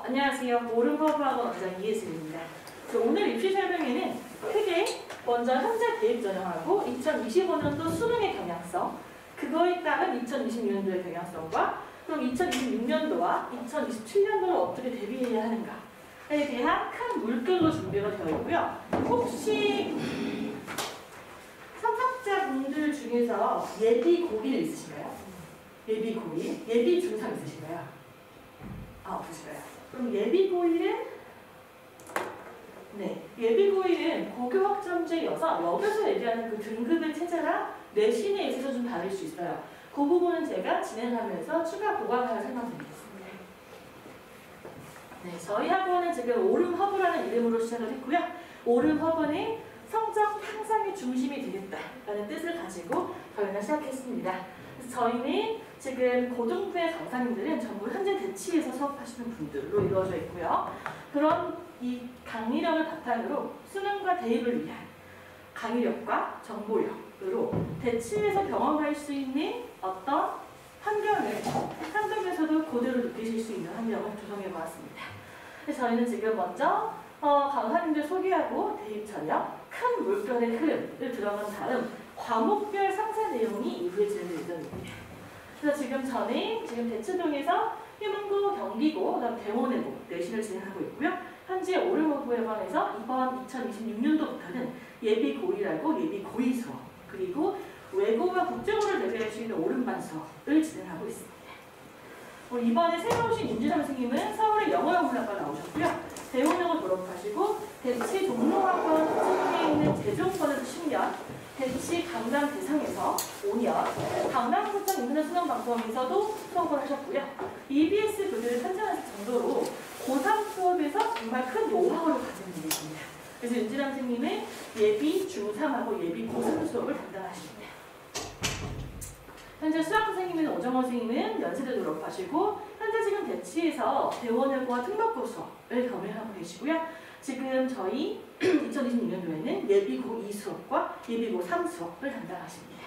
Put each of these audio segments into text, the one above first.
안녕하세요. 오름허브학원 원장 이예슬입니다. 오늘 입시 설명에는 크게 먼저 현재 대입 전형하고 2025년도 수능의 경향성, 그거에 따른 2026년도의 경향성과 그럼 2026년도와 2027년도를 어떻게 대비해야 하는가에 대한 큰 물결로 준비가 되어 있고요. 혹시 참석자분들 중에서 예비 고1 있으신가요? 예비 고1, 예비 중3 있으신가요? 없으시고요. 그럼 예비 고1은 예비 고1은 고교 학점제여서 여기서 얘기하는 그 등급의 체제랑 내신에 있어서 좀 다를 수 있어요. 그 부분은 제가 진행하면서 추가 보강하여 설명드리겠습니다. 저희 학원은 지금 오름허브라는 이름으로 시작을 했고요. 오름허브는 성적 향상의 중심이 되겠다라는 뜻을 가지고 저희는 시작했습니다. 그래서 저희는 지금 고등부의 강사님들은 전부 현재 대치에서 수업하시는 분들로 이루어져 있고요. 그런 이 강의력을 바탕으로 수능과 대입을 위한 강의력과 정보력으로 대치에서 경험할 수 있는 어떤 환경을 한쪽에서도 그대로 느끼실 수 있는 환경을 조성해 보았습니다. 그래서 저희는 지금 먼저 강사님들 소개하고 대입 전형, 큰 물결의 흐름을 들어간 다음 과목별 상세 내용이 이후에 진행될 예정입니다. 그래서 저는 대치동에서 휴문고, 경기고, 그다음 대원외고 내신을 진행하고 있고요. 현재 오름허브학원에서 이번 2026년도부터는 예비 고1하고 예비 고2 수업, 그리고 외고와 국제고를 대비할 수 있는 오름반 수업을 진행하고 있습니다. 이번에 새로 오신 윤지선 선생님은 서울의 영어영문학과 나오셨고요. 대원외고 졸업하시고 대치 종로학원 소속에 있는 재종권에서 10년, 대치 강남 대상에서 5년, 강남구청 인터넷 수능방송에서도 수업을 하셨고요. EBS 교재를 편찬하실 정도로 고3 수업에서 정말 큰 노하우를 가지고 계십니다. 그래서 윤지람 선생님은 예비 중3하고 예비 고3 수업을 담당하십니다. 현재 수학 선생님인 오정원 선생님은 연세대 졸업하시고 현재 지금 대치에서 대원외고와 특목고 수업을 겸행하고 계시고요. 지금 저희 2026년도에는 예비 고2 수업과 예비 고3 수업을 담당하십니다.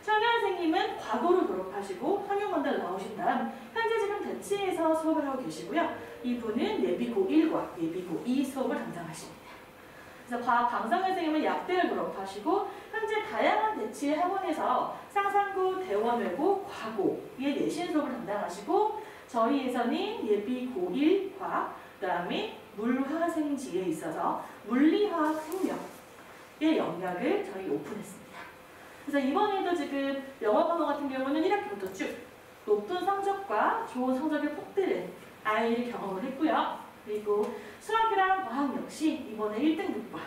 청년 선생님은 과거로 졸업하시고 성형건대로 나오신 다음 현재 지금 대치에서 수업을 하고 계시고요. 이분은 예비 고1과 예비 고2 수업을 담당하십니다. 그래서 강성현 선생님은 약대를 졸업하시고 현재 다양한 대치 학원에서 상산고, 대원외고, 과고의 내신 수업을 담당하시고 저희에서는 예비 고1과 그다음에 물화생지에 있어서 물리화학 생명의 영역을 저희 오픈했습니다. 그래서 이번에도 지금 영어 과목 같은 경우는 1학기부터 쭉 높은 성적과 좋은 성적의 폭들을 아이들이 경험을 했고요. 그리고 수학이랑 과학 역시 이번에 1등급과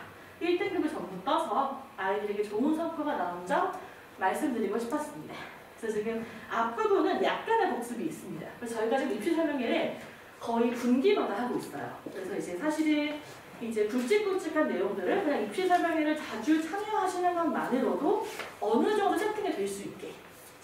1등급을 전부 떠서 아이들에게 좋은 성과가 나온 점 말씀드리고 싶었습니다. 그래서 지금 앞부분은 약간의 복습이 있습니다. 그래서 저희가 지금 입시 설명회를 거의 분기마다 하고 있어요. 그래서 이제 사실은 굵직굵직한 내용들을 그냥 입시 설명회를 자주 참여하시는 것만으로도 어느 정도 세팅이 될 수 있게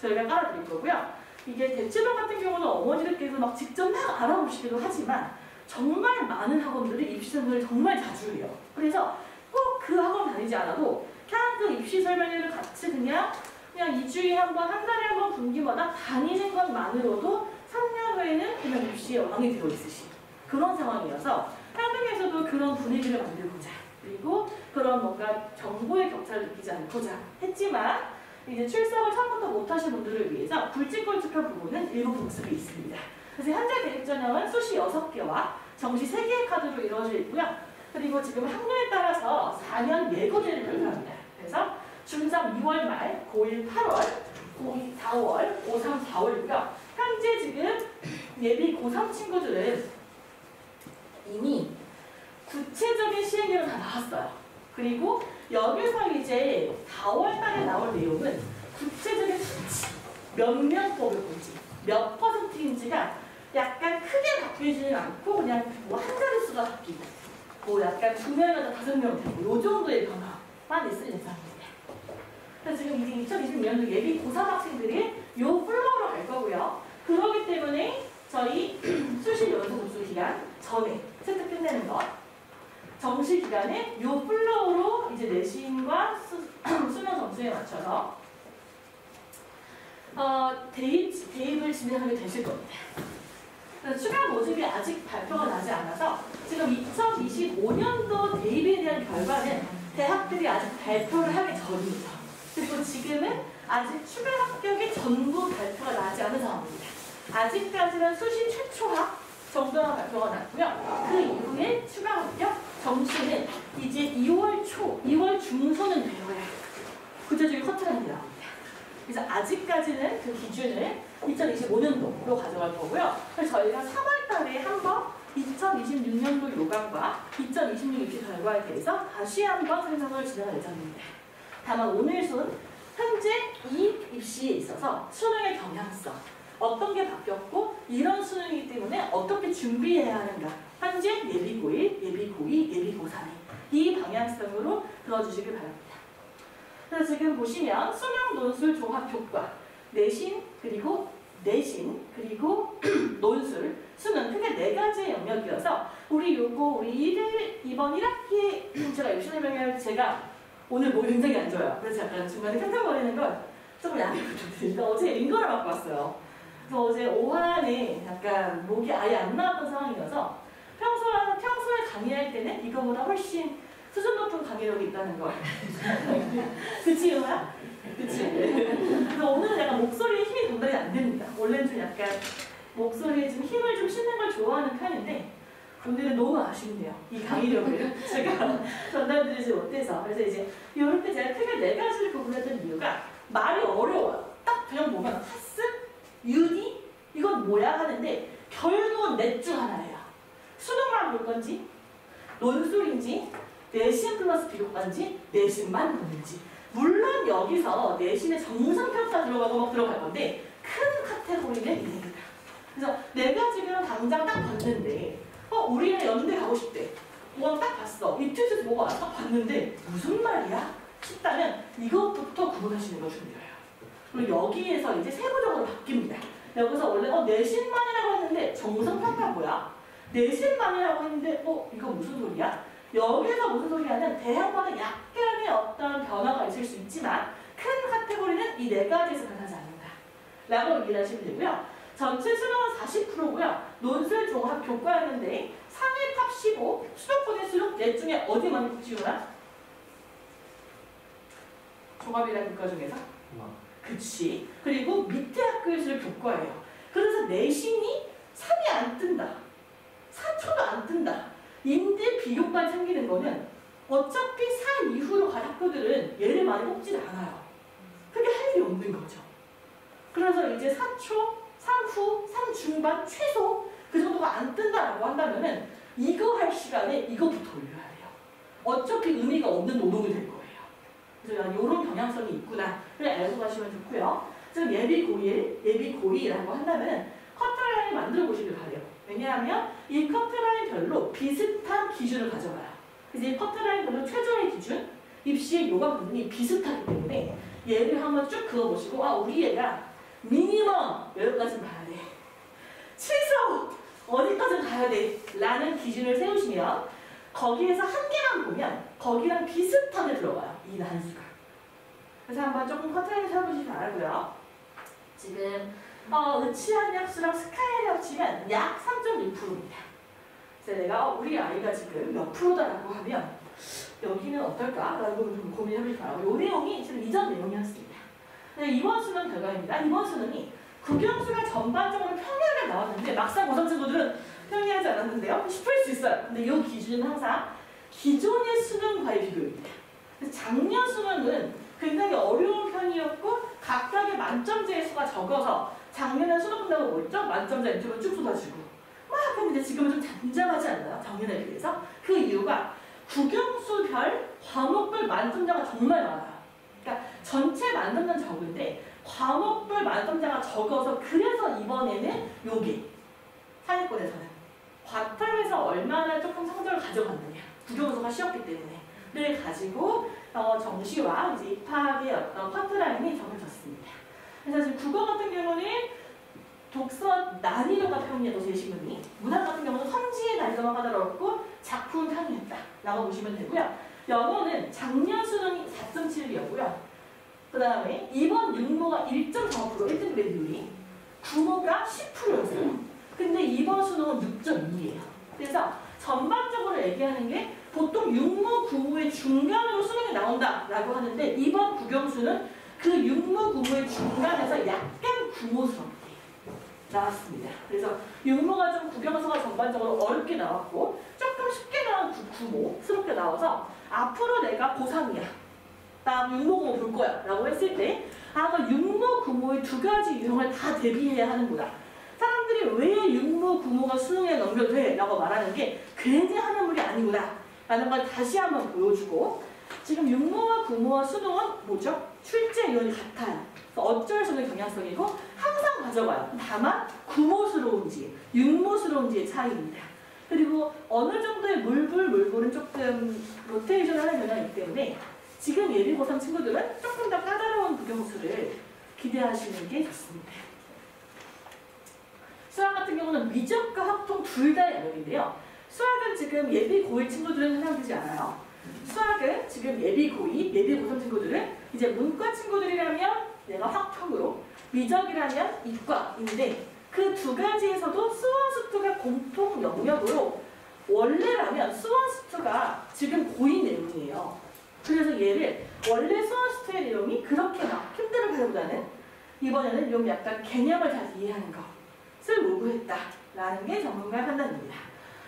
저희가 깔아드릴 거고요. 이게 대치동 같은 경우는 어머니들께서 막 직접 막 알아보시기도 하지만 정말 많은 학원들이 입시 설명회를 정말 자주 해요. 그래서 꼭 그 학원 다니지 않아도 그냥 그 입시 설명회를 같이 그냥 2주에 한 번, 한 달에 한 번 분기마다 다니는 것만으로도 3년 후에는 그냥 입시의 왕이 되어 있으신 그런 상황이어서 한국에서도 그런 분위기를 만들고자 그리고 그런 뭔가 정보의 격차를 느끼지 않고자 했지만 이제 출석을 처음부터 못하신 분들을 위해서 굵직굵직한 부분은 일부 복습이 있습니다. 그래서 현재 대입 전형은 수시 6개와 정시 3개의 카드로 이루어져 있고요. 그리고 지금 학년에 따라서 4년 예고제를 발표합니다. 그래서 중3 2월 말, 고1 8월, 고2 4월, 고3 4월이고요. 현재 지금 예비 고3 친구들은 이미 구체적인 시행령은 다 나왔어요. 그리고 여기서 이제 4월 달에 나올 내용은 구체적인 수치, 몇몇법을 볼지, 몇 %인지가 약간 크게 바뀌지는 않고 그냥 한 자릿수가 바뀌고 약간 2명에서 5명 되고 이 정도의 변화만 있을 예정입니다. 그래서 지금 이제 2026년도 예비 고3 학생들이 요 플로우로 갈 거고요. 그렇기 때문에 저희 수시 연수 접수 기간 전에 세트 끝내는 것, 정시 기간에 요 플로우로 이제 내신과 수능 점수에 맞춰서 대입을 진행하게 되실 겁니다. 추가 모집이 아직 발표가 나지 않아서 지금 2025년도 대입에 대한 결과는 대학들이 아직 발표를 하기 전입니다. 그리고 지금은 아직 추가 합격이 전부 발표가 나지 않은 상황입니다. 아직까지는 수시 최초합 정도만 발표가 났고요. 그 이후에 추가 합격 점수는 이제 2월 초, 2월 중순은 되어야 구체적인 커트라인이 나옵니다. 그래서 아직까지는 그 기준을 2025년도로 가져갈 거고요. 그래서 저희가 3월 달에 한번 2026년도 요강과 2026 입시 결과에 대해서 다시 한번 설명을 진행할 예정입니다. 다만 오늘 순 현재 이 입시에 있어서 수능의 경향성, 어떤 게 바뀌었고 이런 수능이기 때문에 어떻게 준비해야 하는가, 현재 예비 고1, 예비 고2, 예비 고3 이 방향성으로 들어주시길 바랍니다. 그래서 지금 보시면 수능 논술 종합 교과, 내신 그리고 논술, 수능 크게 4가지의 영역이어서 우리 1번 1학기에 제가 입시 설명을 제가 오늘 목이 굉장히 안 좋아요. 그래서 약간 중간에 깜깜거리는 걸 조금 양해 부탁드립니다. 어제 인거를 갖고 왔어요. 그래서 어제 오한에 약간 목이 아예 안 나왔던 상황이어서 평소에 강의할 때는 이거보다 훨씬 수준 높은 강의력이 있다는 걸. 그치, 은하? 그치? 그래서 오늘은 약간 목소리에 힘이 전달이 안 됩니다. 원래는 좀 약간 목소리에 좀 힘을 좀 싣는 걸 좋아하는 편인데 오늘은 너무 아쉽네요. 이 강의력을 제가 전달드리지 못해서. 그래서 이제 이럴 때 제가 크게 4가지를 구분했던 이유가 말이 어려워요. 딱 그냥 보면 하스, 유니, 이건 뭐야 하는데 결국은 넷 중 하나예요. 수능만 볼 건지, 논술인지, 내신 플러스 비교과인지, 내신만 보는지. 물론 여기서 내신의 정상평가 들어가고 막 들어갈 건데 큰 카테고리는 이겁니다. 그래서 내가 지금 당장 딱 봤는데 우리는 연대 가고 싶대. 딱 봤어. 이틀째 뭐가 딱 봤는데 무슨 말이야? 싶다면 이것부터 구분하시는 걸 준비해요. 그리고 여기에서 이제 세부적으로 바뀝니다. 여기서 원래 내신만이라고 했는데 정상평가 뭐야? 내신만이라고 했는데 이거 무슨 소리야? 여기서 무슨 소리냐면 대학마다 약간의 어떤 변화가 있을 수 있지만 큰 카테고리는 이 4가지에서 변하지 않는다 라고 이해하시면 되고요. 전체 수능은 40%고요. 논술 종합 교과였는데 상위 탑 15, 수도권일수록 넷 중에 어디만 지우나? 종합이라는 교과 중에서? 그치. 그리고 밑에 학교일수록 교과예요. 그래서 내신이 3이 안 뜬다. 4초도 안 뜬다. 인대 비교까지 생기는 거는 어차피 4 이후로 갈 학교들은 얘를 많이 뽑지 않아요. 그게 할 일이 없는 거죠. 그래서 이제 4초, 3후, 3중반 최소 그 정도가 안 뜬다라고 한다면은 이거 할 시간에 이거부터 올려야 돼요. 어차피 의미가 없는 노동이 될 거예요. 그래서 이런 경향성이 있구나. 를 알고 가시면 좋고요. 지금 예비 고1, 예비 고2라고 한다면은 커트라인을 만들어 보시길 바래요. 왜냐하면 이 커트라인별로 비슷한 기준을 가져가요. 그래서 이 커트라인별로 최저의 기준, 입시의 요강 부분이 비슷하기 때문에 얘를 한번 쭉 그어보시고 우리 애가 미니멈 여기까지 가야 돼. 최소 어디까지 가야 돼? 라는 기준을 세우시면 거기에서 한 개만 보면 거기랑 비슷하게 들어가요. 이 난수가. 그래서 한번 조금 커트라인 세워보시기 바라고요. 지금 의치한 약수랑 스카이를 합치면 약 3.6%입니다. 그래서 내가 우리 아이가 지금 몇 프로다라고 하면 여기는 어떨까? 라고 좀 고민해보시기 바라고. 이 내용이 지금 이전 내용이었습니다. 이번 수능 결과입니다. 이번 수능이 국영수가 전반적으로 평이하게 나왔는데 막상 고3 친구들은 평이하지 않았는데요. 싶을 수 있어요. 근데 이 기준은 항상 기존의 수능과의 비교입니다. 작년 수능은 굉장히 어려운 편이었고 각각의 만점제의 수가 적어서 작년에 수능 끝나고 뭐 있죠? 만점제 인터뷰 쭉 쏟아지고 막 근데 지금은 좀 잠잠하지 않나요? 작년에 비해서. 그 이유가 국영수별 과목별 만점자가 정말 많아요. 그러니까 전체 만점자는 적은데 과목별 만점자가 적어서 그래서 이번에는 여기 상위권에서는 과탐에서 얼마나 조금 성적을 가져갔느냐 국영수가 쉬웠기 때문에 를 가지고 정시와 이제 입학의 어떤 커트라인이 정해졌습니다. 그래서 지금 국어 같은 경우는 독서 난이도가 평이해도 제시문이, 문학 같은 경우는 선지의 난이도가 까다롭고 작품 평이했다 라고 보시면 되고요. 영어는 작년 수능이 4.7이었고요. 그 다음에 이번 육모가 1.4%, 1등 그레이드율이, 국어가 10%였어요. 근데 이번 수능은 6.2예요. 그래서 전반적으로 얘기하는 게 보통 육무, 구무의 중간으로 수능이 나온다라고 하는데 이번 국영수는 그 육무, 구무의 중간에서 약간 구모스럽게 나왔습니다. 그래서 육무가 좀 국영수가 전반적으로 어렵게 나왔고 조금 쉽게 나온 구모스럽게 나와서 앞으로 내가 고3이야. 나 육무, 구모 볼 거야 라고 했을 때 그 육무, 구모의 두 가지 유형을 다 대비해야 하는구나. 사람들이 왜 육무, 구모가 수능에 넘겨돼? 라고 말하는 게 괜히 하는 물이 아니구나 라는 걸 다시 한번 보여주고 지금 육무와 구무와 수능은 뭐죠? 출제 요원이 같아요. 어쩔 수 없는 경향성이고 항상 가져가요. 다만 구모스러운지 육모스러운지의 차이입니다. 그리고 어느 정도의 물불은 조금 로테이션 하는 경향이기 때문에 지금 예비 고3 친구들은 조금 더 까다로운 국영수를 기대하시는 게 좋습니다. 수학 같은 경우는 미적과 확통 둘 다 영역인데요. 수학은 지금 예비 고1 친구들은 해당되지 않아요. 수학은 지금 예비 고2, 예비 고3 친구들은 이제 문과 친구들이라면 내가 확통으로, 미적이라면 이과인데 그 두 가지에서도 수원수투가 공통 영역으로 원래라면 수원수투가 지금 고인 내용이에요. 그래서 얘를 원래 수원수투의 내용이 그렇게 막 힘들어하기보다는 이번에는 좀 약간 개념을 잘 이해하는 것을 요구했다라는 게 전문가의 판단입니다.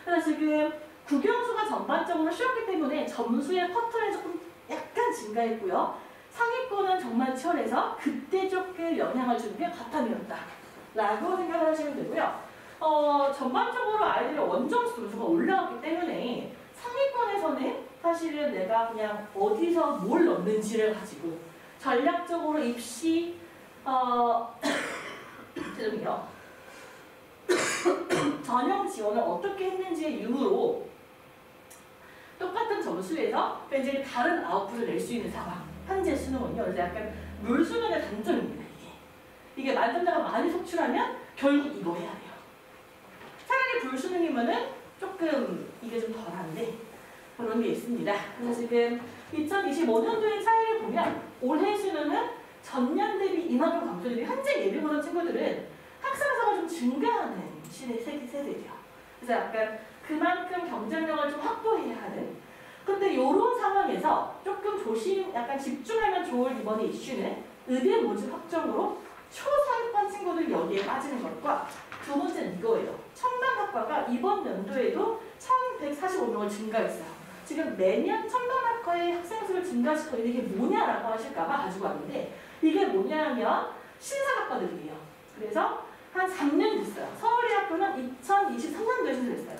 그래서 지금 국영수가 전반적으로 쉬웠기 때문에 점수의 커터에 조금 약간 증가했고요. 상위권은 정말 치열해서 그때 조금 영향을 주는 게 과탐이었다 라고 생각을 하시면 되고요. 전반적으로 아이들의 원점수 점수가 올라왔기 때문에 상위권에서는 사실은 내가 그냥 어디서 뭘 넣는지를 가지고 전략적으로 입시 죄송해요. 전형 지원을 어떻게 했는지의 유무로 똑같은 점수에서 굉장히 다른 아웃풋을 낼 수 있는 상황. 현재 수능은요. 그래서 약간 물수능의 단점입니다. 이게 만점자가 많이 속출하면 결국 이거 해야 돼요. 차라리 불수능이면은 조금 이게 좀 덜한데 그런 게 있습니다. 그래서 지금 2025년도의 차이를 보면 올해 수능은 전년 대비 이만큼 감소되고 현재 예비 보던 친구들은 학생수가 좀 증가하는 세대죠. 그래서 약간 그만큼 경쟁력을 좀 확보해야 하는. 근데 이런 상황에서 조금 약간 집중하면 좋을 이번에 이슈는 의대 모집 확정으로 초상위권 친구들 여기에 빠지는 것과 두 번째는 이거예요. 첨단학과가 이번 연도에도 1,145명을 증가했어요. 지금 매년 첨단학과의 학생 수를 증가시키고 이게 뭐냐라고 하실까봐 가지고 왔는데 이게 뭐냐면 신산학과들이에요. 그래서 한 3년 됐어요. 서울의학교는 2023년도에 신설했어요.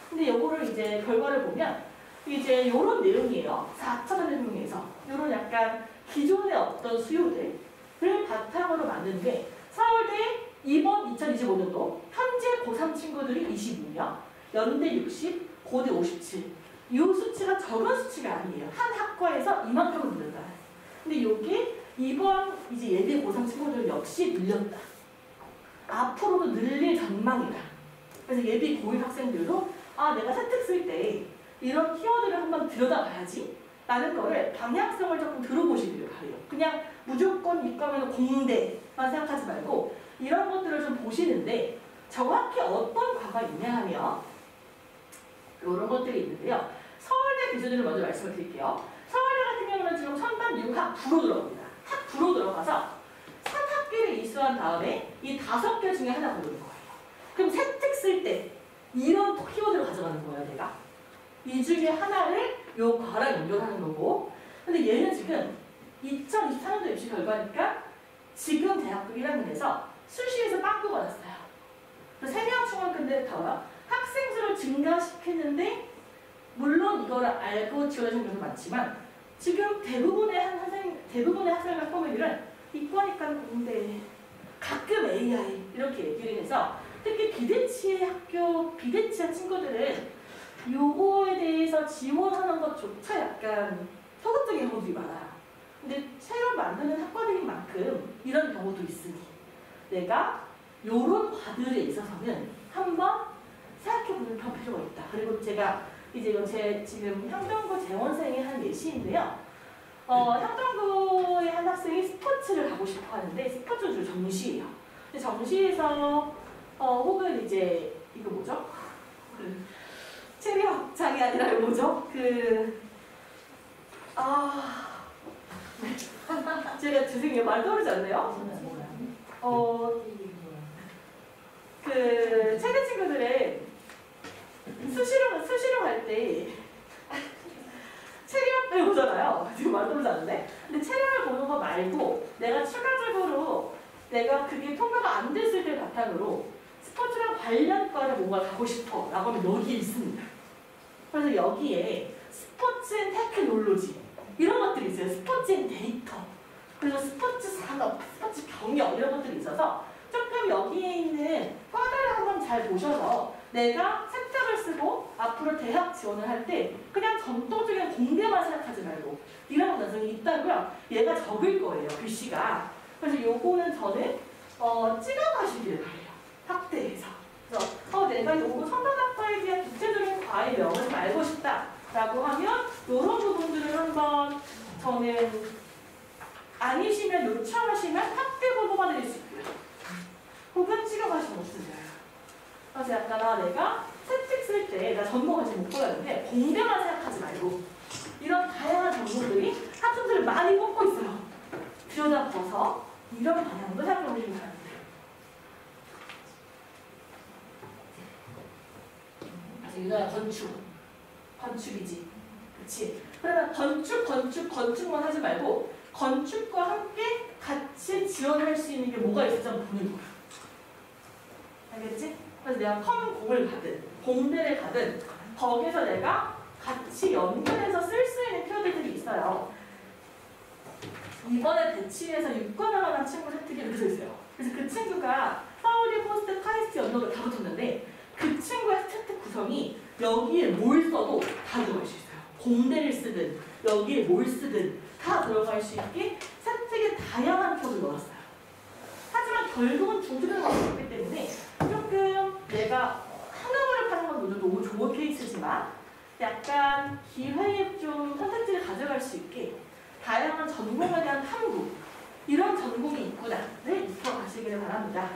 근데 요거를 이제 결과를 보면 이제 요런 내용이에요. 4,000원의 내용에서 요런 약간 기존의 어떤 수요들을 바탕으로 만든 게 서울대 이번 2025년도 현재 고3 친구들이 26명, 연대 60, 고대 57. 이 수치가 적은 수치가 아니에요. 한 학과에서 이만큼을 늘렸다. 근데 요게 이번 이제 예비 고3 친구들 역시 늘렸다. 앞으로도 늘릴 전망이다. 그래서 예비 고1 학생들도 내가 세특 쓸 때 이런 키워드를 한번 들여다봐야지 라는 거를 방향성을 조금 들어보시길 바래요. 그냥 무조건 이과면 공대만 생각하지 말고 이런 것들을 좀 보시는데 정확히 어떤 과가 있냐 하면 이런 것들이 있는데요. 서울대 기준으로 먼저 말씀을 드릴게요. 서울대 같은 경우는 지금 선반 6학 부로 들어갑니다. 학 부로 들어가서 3학기를 이수한 다음에 이 5개 중에 하나 고르는 거예요. 그럼 세특 쓸 때 이런 키워드를 가져가는 거예요, 내가. 이 중에 하나를 요 과랑 연결하는 거고. 근데 얘는 지금 2024년도 입시 결과니까 지금 대학교 1학년에서 수시에서 빵꾸 받았어요. 3명 중학교인데 더요. 학생 수를 증가시키는데 물론 이거를 알고 지원하시는 분도 많지만 지금 대부분의 학생과 꼬매들은 이과니까 공대, 가끔 AI 이렇게 얘기를 해서 특히 비대치한 친구들은 요거에 대해서 지원하는 것조차 약간 소극적인 경우들이 많아요. 근데 새로 만드는 학과들인 만큼 이런 경우도 있으니 내가 요런 과들에 있어서는 한번 생각해보는 필요가 있다. 그리고 제가 이제 이건 제 지금 향정구 재원생의 한 예시인데요. 향정구의 한 학생이 스포츠를 가고 싶어 하는데 스포츠는 주로 정시예요. 근데 정시에서 혹은 이제 이거 뭐죠? 체리 확장이 아니라 이거 뭐죠? 제가 죄송해요. 말 떠오르지 않네요. 체리 친구들의 수시로 할 때 체리학을 보잖아요. 지금 말 떠오르지 않는데? 근데 체리학을 보는 거 말고 내가 추가적으로 내가 그게 통과가 안 됐을 때 바탕으로 스포츠랑 관련과를 뭔가 가고 싶어 라고 하면 여기에 있습니다. 그래서 여기에 스포츠 앤 테크놀로지 이런 것들이 있어요. 스포츠 앤 데이터, 그리고 스포츠 산업, 스포츠 경영 이런 것들이 있어서 조금 여기에 있는 과들을 한번 잘 보셔서 내가 색탁을 쓰고 앞으로 대학 지원을 할 때 그냥 전통적인 공대만 생각하지 말고 이런 가능성이 있다고요. 얘가 적을 거예요. 글씨가. 그래서 요거는 저는 찍어가시길 바래요. 확대해서. 그래서 내가 요거 첨단학과에 대한 구체적인 과외명을 알고 싶다라고 하면 요런 부분들을 한번 저는 아니시면 요청하시면 확대 보고만 드릴 수 있고요. 혹은 찍어가시면 없으세요. 그래서 약간 내가 채찍 쓸 때 나 전공하지 못 보였는데 공대만 생각하지 말고 이런 다양한 전공들이 학생들을 많이 뽑고 있어요. 들여다봐서 이런 방향도 생각해보시면 됩니다. 그래서 유나야 건축이지. 그치? 그러면 건축만 하지 말고 건축과 함께 같이 지원할 수 있는 게 뭐가 있을지 한번 보는 거야. 알겠지? 그래서 내가 컴공을 가든 공대를 가든 거기서 내가 같이 연결해서 쓸 수 있는 키워드들이 있어요. 이번에 대치에서 유권을 하는 친구 혜택이 이렇게 써 있어요. 그래서 그 친구가 사우디 포스트 카이스트 연록을 다 붙었는데 그 친구의 스태틱 구성이 여기에 뭘 써도 다 들어갈 수 있어요. 공대를 쓰든 여기에 뭘 쓰든 다 들어갈 수 있게 스태틱에 다양한 키워드를 넣었어요. 하지만 결국은 중소기업이 없기 때문에 조금 내가 하나만을 파는 건 너무 좋은 케이스지만 약간 기회에 좀 선택지를 가져갈 수 있게 다양한 전공에 대한 탐구 이런 전공이 있구나를 익혀가시기를 바랍니다.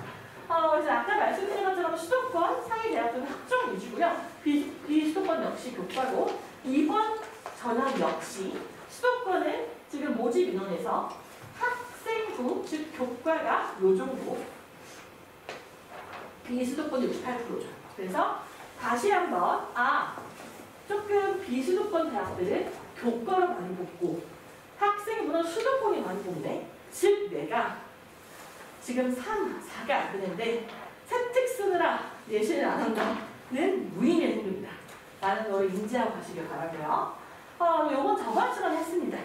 그래서 아까 말씀드린 것처럼 수도권 상위대학교는 학종 위주고요. 비수도권 역시 교과고 이번 전형 역시 수도권은 지금 모집 인원에서 학생부 즉 교과가 요 정도 비수도권이 68%죠. 그래서 다시 한번 조금 비수도권 대학들은 교과를 많이 뽑고 학생부는 수도권이 많이 뽑네. 즉 내가 지금 3, 4가 안 되는데 채택 쓰느라 예시를 안 한다는 무의미한 행동이다 라는 걸 인지하고 가시길 바라고요. 요건 저번 시간에 했습니다.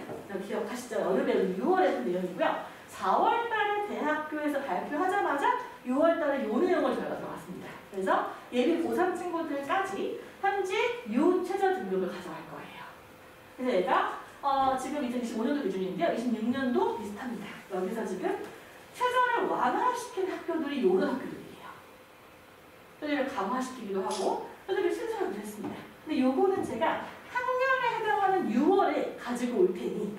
기억하시죠? 여름에 6월에 했던 내용이고요. 4월달에 대학교에서 발표하자마자 6월달에 요 내용을 저희가 들어갔습니다. 그래서 예비 고3 친구들까지 현재 요 최저 등급을 가져갈 거예요. 그래서 얘가 지금 2025년도 기준인데요. 26년도 비슷합니다. 여기서 지금 최저를 완화시킨 학교들이 요런 학교들이에요. 최저를 강화시키기도 하고 최저를 신설하기도 했습니다. 근데 요거는 제가 학년에 해당하는 6월에 가지고 올 테니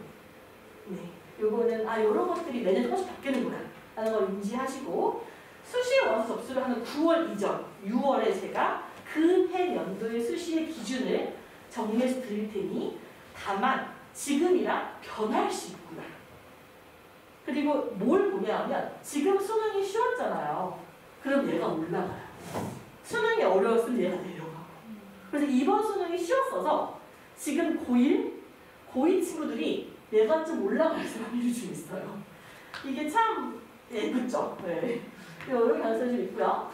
요거는 요런 것들이 매년 조금씩 바뀌는구나 라는 걸 인지하시고 수시 원서 접수를 하는 9월 이전 6월에 제가 그 해 연도의 수시의 기준을 정리해서 드릴 테니 다만 지금이랑 변할 수 있구나. 그리고 뭘 보냐면 지금 수능이 쉬웠잖아요. 그럼 얘가 올라가요. 수능이 어려웠으면 얘가 내려가고. 그래서 이번 수능이 쉬웠어서 지금 고1 친구들이 얘가 좀 올라가 있을 확률이 좀 있어요. 이게 참 예쁘죠? 네. 이런 가능성이 좀 있고요.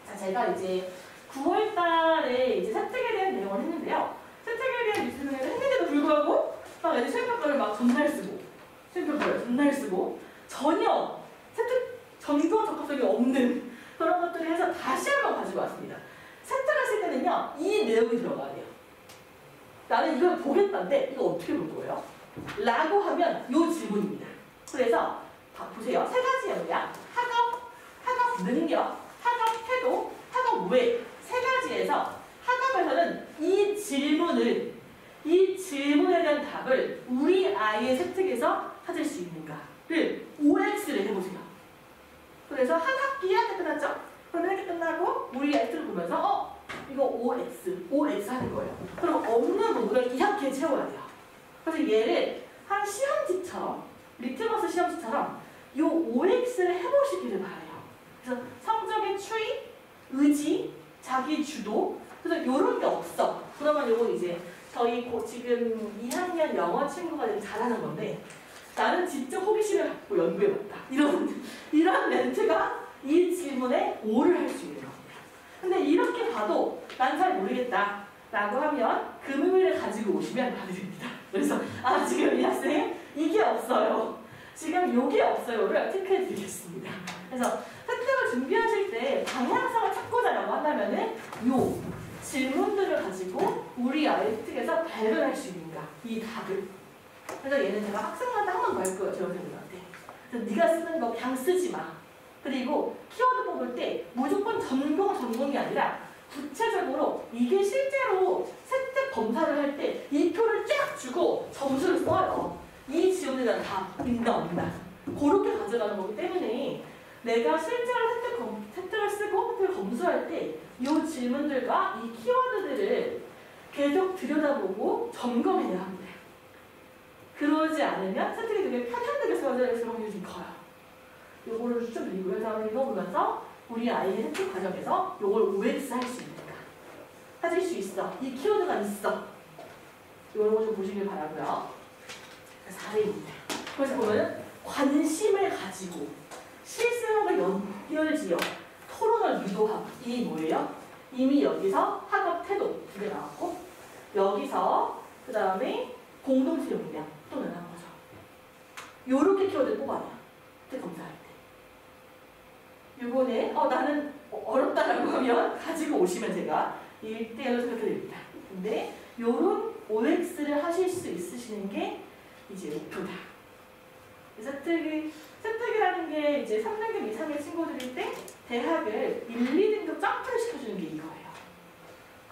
자, 제가 이제 9월 달에 이제 세특에 대한 내용을 했는데요. 세특에 대한 뉴스를 했는데도 불구하고 막 애들 수행평가를 막 전날 쓰고 전혀 세특 전교 적합성이 없는 그런 것들을 해서 다시 한번 가지고 왔습니다. 세특을 쓸 때는요, 이 내용이 들어가야 돼요. 나는 이걸 보겠다는데 이거 어떻게 볼 거예요? 라고 하면 이 질문입니다. 그래서 보세요. 세 가지 영역, 학업 능력, 학업 태도, 학업 외 세 가지에서 학업에서는 이 질문에 대한 답을 우리 아이의 세특에서 찾을 수 있는가를 OX를 해보세요. 그래서 한 학기에 끝났죠? 그러면 하는 거예요. 그럼 없는 부분을 이렇게 채워야 돼요. 그래서 얘를 한 시험지처럼, 리트머스 시험지처럼 요 OX를 해보시기를 바라요. 그래서 성적의 추이, 의지, 자기 주도, 그래서 요런 게 없어. 그러면 요건 이제 저희 지금 2학년 영어 친구가 되게 잘하는 건데, 나는 직접 호기심을 갖고 연구해봤다. 이런 멘트가 이 질문에 O를 할 수 있는 겁니다. 근데 이렇게 봐도 난 잘 모르겠다 라고 하면 금요일에 가지고 오시면 바로 됩니다. 그래서 지금 이 학생 이게 없어요. 지금 요게 없어요를 체크해 드리겠습니다. 그래서 획득을 준비하실 때 방향성을 찾고자 라고 한다면은 요 질문들을 가지고 우리 아이 획득에서 발견할 수 있는가, 이 답을. 그래서 얘는 제가 학생한테 한 번 더 할 거예요, 제 선생님한테. 그래서 네가 쓰는 거 그냥 쓰지 마. 그리고 키워드 뽑을 때 무조건 전공이 아니라 구체적으로 이게 실제로 획득 검사를 할 때 이 표를 쫙 주고 점수를 써요. 이 지원에 대한 답, 있나 없나. 그렇게 가져가는 거기 때문에 내가 실제로 획득을 쓰고 획득을 검수할 때 이 질문들과 이 키워드들을 계속 들여다보고 점검해야 합니다. 그러지 않으면 획득이 되게 편향되게 쓰여질 확률이 좀 커요. 요거를 추천드리고요. 그래서 읽어보면서 우리 아이의 획득 과정에서 요걸 OX 할 수 있는가, 찾을 수 있어, 이 키워드가 있어, 이런 거 좀 보시길 바라고요. 4회입니다. 그래서 보면 관심을 가지고 실생활과 연결지어 토론을 유도하고, 이 뭐예요? 이미 여기서 학업 태도 2개 나왔고, 여기서 그 다음에 공동체 역량 또 나온 거죠. 요렇게 키워드 뽑아요. 검사할 때. 요거는 나는 어렵다라고 하면 가지고 오시면 제가 1대1로 생각해드립니다. 근데 요런 OX를 하실 수 있으시는 게 이제 목표다. 획득이라는 게 이제 3등급 이상의 친구들일 때 대학을 1, 2등급 점프를 시켜주는 게 이거예요.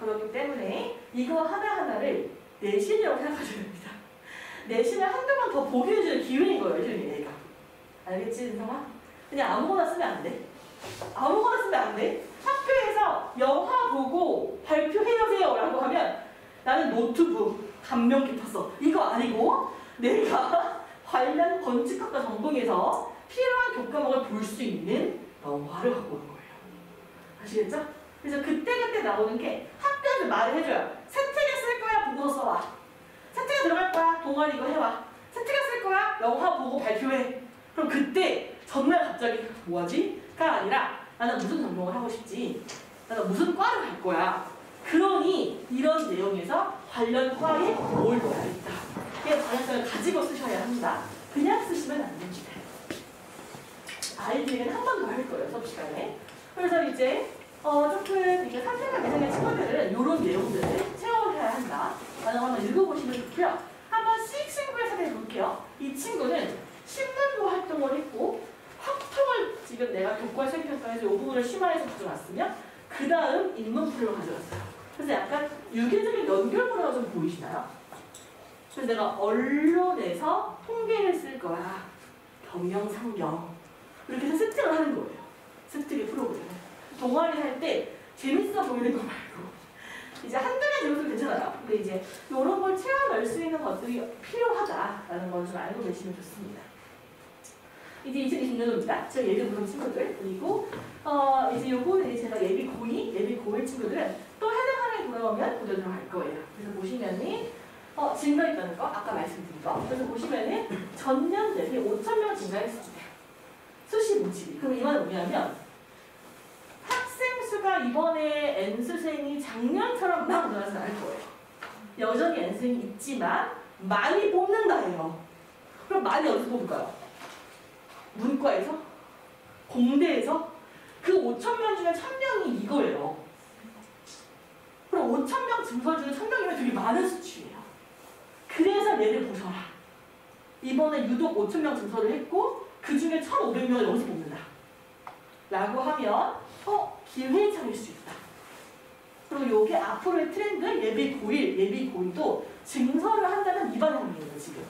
그렇기 때문에 이거 하나하나를 내신이라고 생각하셔야 됩니다. 내신을 한두 번 더 보게 해주는 기회인 거예요, 얘가. 알겠지, 은성아? 그냥 아무거나 쓰면 안 돼. 아무거나 쓰면 안 돼. 학교에서 영화 보고 발표해주세요 라고 하면 나는 노트북 감명 깊었어, 이거 아니고 내가 관련 건축학과 전공에서 필요한 교과목을 볼 수 있는 영화를 갖고 오는 거예요. 아시겠죠? 그래서 그때그때 나오는 게 학교에서 말을 해줘요. 세특에 쓸 거야, 보고서 써와. 세특에 들어갈 거야, 동아리 이거 해와. 세특에 쓸 거야, 영화 보고 발표해. 그럼 그때 전날 갑자기 뭐하지?가 아니라 나는 무슨 전공을 하고 싶지, 나는 무슨 과를 갈 거야. 그러니 이런 내용에서 관련 과에 뭘 넣어야겠다. 이게 방향성을 가지고 쓰셔야 합니다. 그냥 쓰시면 안 됩니다. 아이들에게는 한 번 더 할 거예요, 수업 시간에. 그래서 이제 조금 이게 3등급 이상의 친구들은 이런 내용들을 채워야 한다. 한번 읽어보시면 좋고요. 한번 C 친구의 사례를 볼게요. 이 친구는 신문부 활동을 했고 확통을 지금 내가 교과 수행평가에서 이 부분을 심화해서 가져왔으면 그 다음 인문풀로 가져왔어요. 그래서 약간 유기적인 연결고리가 좀 보이시나요? 그래서 내가 언론에서 통계를 쓸 거야. 경영상경. 이렇게 해서 습득을 하는 거예요. 습득의 프로그램을. 동아리 할 때 재밌어 보이는 거 말고 이제 한두 개 재밌으면 괜찮아요. 근데 이제 이런 걸 채워낼 수 있는 것들이 필요하다라는 걸 좀 알고 계시면 좋습니다. 이제 2026년도입니다. 제가 예비 고등 친구들, 그리고 이제 요거는 제가 예비 고2, 예비 고1 친구들은 또 해당하게 돌아오면 고등으로 갈 거예요. 그래서 보시면은 증가 있다는 거, 아까 말씀드린 거. 그래서 보시면은 전년 대비 5,000명 증가했습니다. 수시 모집이. 그럼 이 말은 뭐냐면 학생 수가 이번에 N수생이 작년처럼 막 늘어나진 않을 거예요. 여전히 N수생이 있지만 많이 뽑는다예요. 그럼 많이 어디서 뽑을까요? 문과에서? 공대에서? 그 5,000명 중에 1,000명이 이거예요. 그럼 5,000명 증설 중에 1,000명이면 되게 많은 수치예요. 그래서 얘를 보셔라. 이번에 유독 5,000명 증설을 했고 그 중에 1,500명을 여기서 뽑는다. 라고 하면 기회창일 수 있다. 그리고 요게 앞으로의 트렌드, 예비 고1, 예비 고2도 증설을 한다는 위반 행위예요, 지금.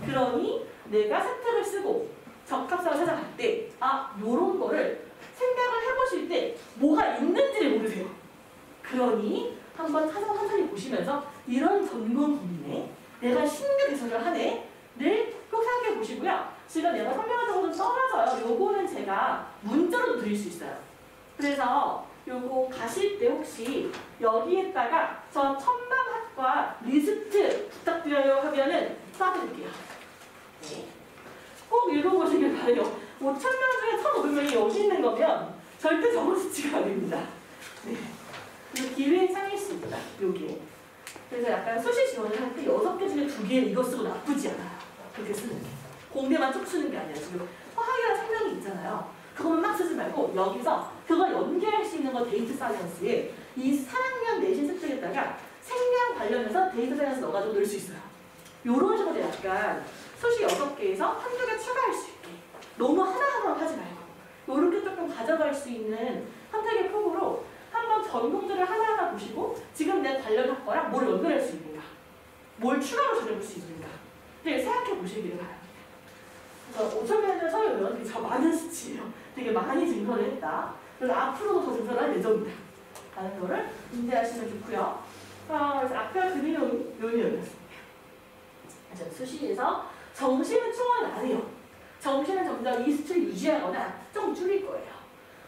그러니 내가 세특을 쓰고 적합성을 찾아갈 때 요런 거를 생각을 해보실 때 뭐가 있는지를 모르세요. 그러니 한번 천천히 보시면서 이런 전공 고민에 내가 신규 개설을 하네 를 꼭 생각해 보시고요. 지금 내가 설명한 적으로 좀 떨어져요. 요거는 제가 문자로 드릴 수 있어요. 그래서 요거 가실 때 혹시 여기에다가 저 천만학과 리스트 부탁드려요 하면은 써드릴게요. 네. 꼭 읽어보시길 바래요. 5,000명 중에 1,500명이 여기 있는 거면 절대 적은 수치가 아닙니다. 네. 그리고 기회창일 수 있다. 여기에. 그래서 약간 수시 지원을 할 때 6개 중에 2개 이거 쓰고 나쁘지 않아요. 그렇게 쓰는 게. 공대만 쭉 쓰는 게 아니라 지금 화학이라는 생명이 있잖아요. 그거만 막 쓰지 말고 여기서 그걸 연계할 수 있는 거 데이터 사이언스에 이 4학년 내신 습득에다가 생명 관련해서 데이터 사이언스 넣어가지고 넣을 수 있어요. 요런 식으로 약간 수시 6개에서 한두 개 추가할 수 있게 너무 하나하나 하지 말고 요렇게 조금 가져갈 수 있는 선택의 폭으로 한번 전공들을 하나하나 보시고 지금 내 관련 학과랑 뭘 연결할 수 있는가 뭘 추가로 전해볼 수 있는가 생각해 보시기를 바랍니다. 그래서 5,000명의 서울의원들이 저 많은 수치예요. 되게 많이 증설을 했다. 그래서 앞으로도 더 증설할 예정이다. 라는 거를 인지하시면 좋고요. 그래서 아까 그린 요인이었습니다. 수시에서 정시는 충원 안 해요. 정시는 전부 다 이 수치를 유지하거나 좀 줄일 거예요.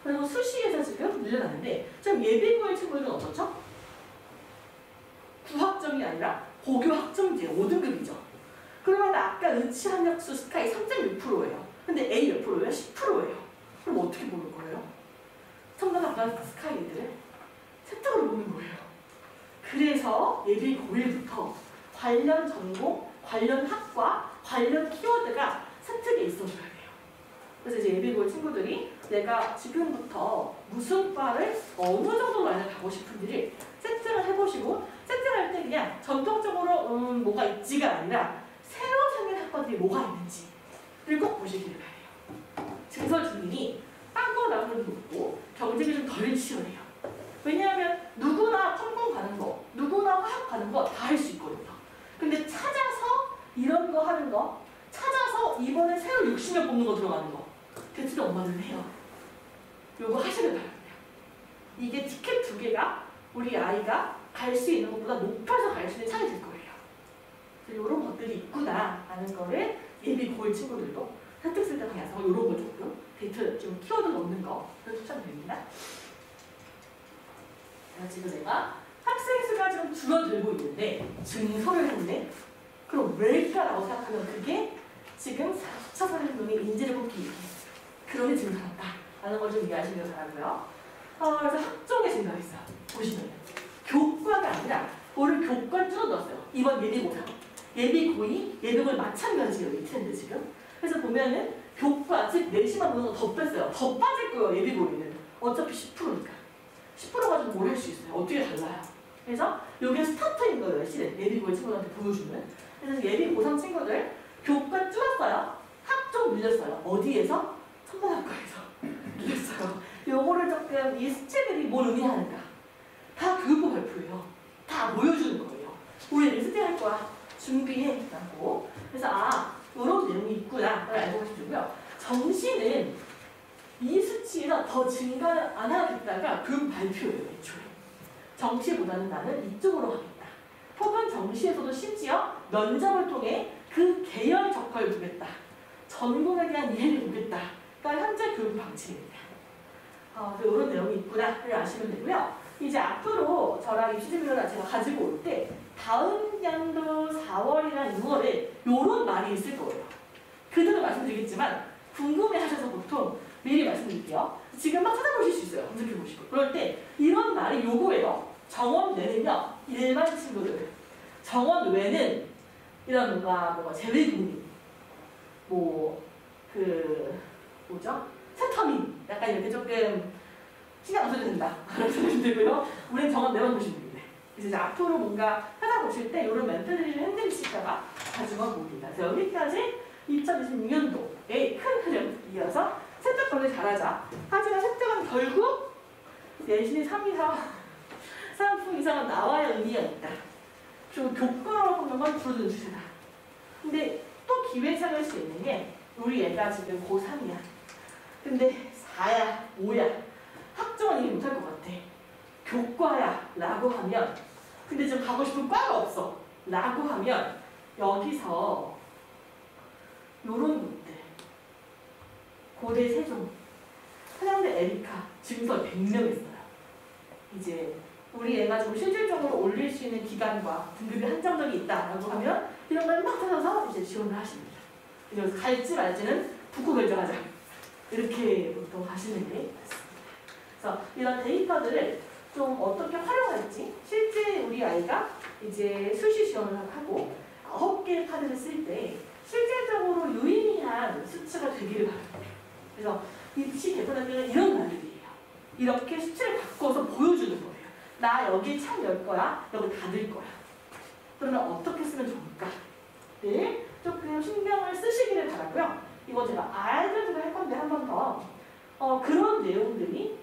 그리고 수시에서 지금 늘려놨는데 좀 예비고의 친구들은 어떻죠? 9학점이 아니라 고교학점제 5등급이죠. 그러면 아까 의치학력수 스카이 3.6%예요. 근데 A 몇 프로예요? 10%예요. 그럼 어떻게 보는 거예요? 청담 아까 스카이 애들을 세탁으로 보는 거예요. 그래서 예비 고1부터 관련 전공, 관련 학과, 관련 키워드가 세특에 있어줘야 돼요. 그래서 이제 예비 고1 친구들이 내가 지금부터 무슨 과를 어느 정도 라인을 가고 싶은지를 세팅을 해보시고 세팅할 때 그냥 전통적으로 뭐가 있지가 아니라 새로 생긴 학과들이 뭐가 있는지를 꼭 보시기를 바래요. 증설 준비니 빵꾸 나오는 높고 경쟁이 좀 덜 치열해요. 왜냐하면 누구나 컴공 가는 거, 누구나 화학 가는 거 다 할 수 있거든요. 근데 찾아서 이런 거 하는 거, 찾아서 이번에 새로 60명 뽑는 거 들어가는 거 대체로 엄마들은 해요. 요거 하시길 바랍니다. 이게 티켓 2개가 우리 아이가 갈 수 있는 것보다 높아서 갈 수 있는 차이 될 거예요. 이런 것들이 있구나 라는 거를 예비 고1 친구들도 혜택 쓸 때 방향에서 이런 거 조금 데이터 좀 키워드 넣는 거 추천드립니다. 지금 내가 학생 수가 지금 줄어들고 있는데 증설을 했네? 그럼 왜일까라고 생각하면 그게 지금 4차 산업의 인재를 뽑기 위해 그러니 증설한다 라는 걸 좀 이해하시길 바라고요. 그래서 학종의 증설이 있어요. 보시면 교과가 아니라 오늘 교과를 줄어들었어요. 이번 예비고사 예비 고2, 예비고일 마찬가지예요. 이 트렌드 지금. 그래서 보면은 교과, 즉 내신만 보는 거 더 뺐어요. 더 빠질 거예요. 예비 고2는. 어차피 10%니까. 10% 가지고 뭘 할 수 있어요. 어떻게 달라요. 그래서 이게 스타트인 거예요. 실은 예비 고2 친구들한테 보여주는. 그래서 예비 고3 친구들 교과 줄었어요. 학종 늘렸어요. 어디에서? 첨단학과에서 늘렸어요. 요거를 조금 이 수치들이 뭘 의미하는가. 다 교육부 발표예요. 다 보여주는 거예요. 우리 리스트 할 거야. 준비해라고. 그래서 이런 내용이 있구나 를 알고 계시고요. 정시는 이 수치에서 더 증가 안 하겠다가 교육 발표예요. 애초에. 정시보다는 나는 이쪽으로 하겠다. 혹은 정시에서도 심지어 면접을 통해 그 계열 적화를 보겠다. 전공에 대한 이해를 보겠다. 그러니까 현재 교육 방침입니다. 이런 내용이 있구나를 아시면 되고요. 이제 앞으로 저랑 입시진료를 제가 가지고 올 때 다음 연도 4월이나 6월에 이런 말이 있을 거예요. 그대로 말씀드리겠지만 궁금해하셔서 보통 미리 말씀드릴게요. 지금 막 찾아보실 수 있어요. 검색해보시고. 그럴 때 이런 말이 요거예요. 정원 외는요. 일반 친구들. 정원 외는 이런 뭔가 재외국민 뭐죠? 세터민 약간 이렇게 조금 신경 안 써도 된다. 그런 생각이 들고요. 우리는 정원 내만 보시면 됩니다. 그래서 이제 앞으로 뭔가 찾아보실 때 이런 멘트들을 흔들리실까봐 가지고 봅니다. 그래서 여기까지 2026년도의 큰 흐름 이어서 세특 권리 잘하자. 하지만 세특은 결국 내신이 3 이상, 3품 이상은 나와야 의미가 있다. 그리고 교과로 보는 건 줄어드는 추세다. 근데 또 기회상일 수 있는 게 우리 애가 지금 고3이야. 근데 4야, 5야. 학종은 이해 못할 것 같아. 교과야 라고 하면 근데 지금 가고 싶은 과가 없어 라고 하면 여기서 요런 분들 고대 세종 한양대 에리카 증설 100명 했어요. 이제 우리 애가 좀 실질적으로 올릴 수 있는 기간과 등급이 한정적이 있다라고 하면 이런 걸 막 찾아서 이제 지원을 하십니다. 그래서 갈지 말지는 붙고 결정하자. 이렇게 보통 하시는 게 맞습니다. 그래서 이런 데이터들을 좀 어떻게 활용할지 실제 우리 아이가 이제 수시 지원을 하고 9개의 카드를 쓸 때 실질적으로 유의미한 수치가 되기를 바랍니다. 그래서 입시 개편할 때는 이런 말들이에요. 이렇게 수치를 바꿔서 보여주는 거예요. 나 여기 참 열 거야. 여기 닫을 거야. 그러면 어떻게 쓰면 좋을까? 네, 조금 신경을 쓰시기를 바라고요. 이거 제가 알려드려 할 건데 한 번 더. 그런 내용들이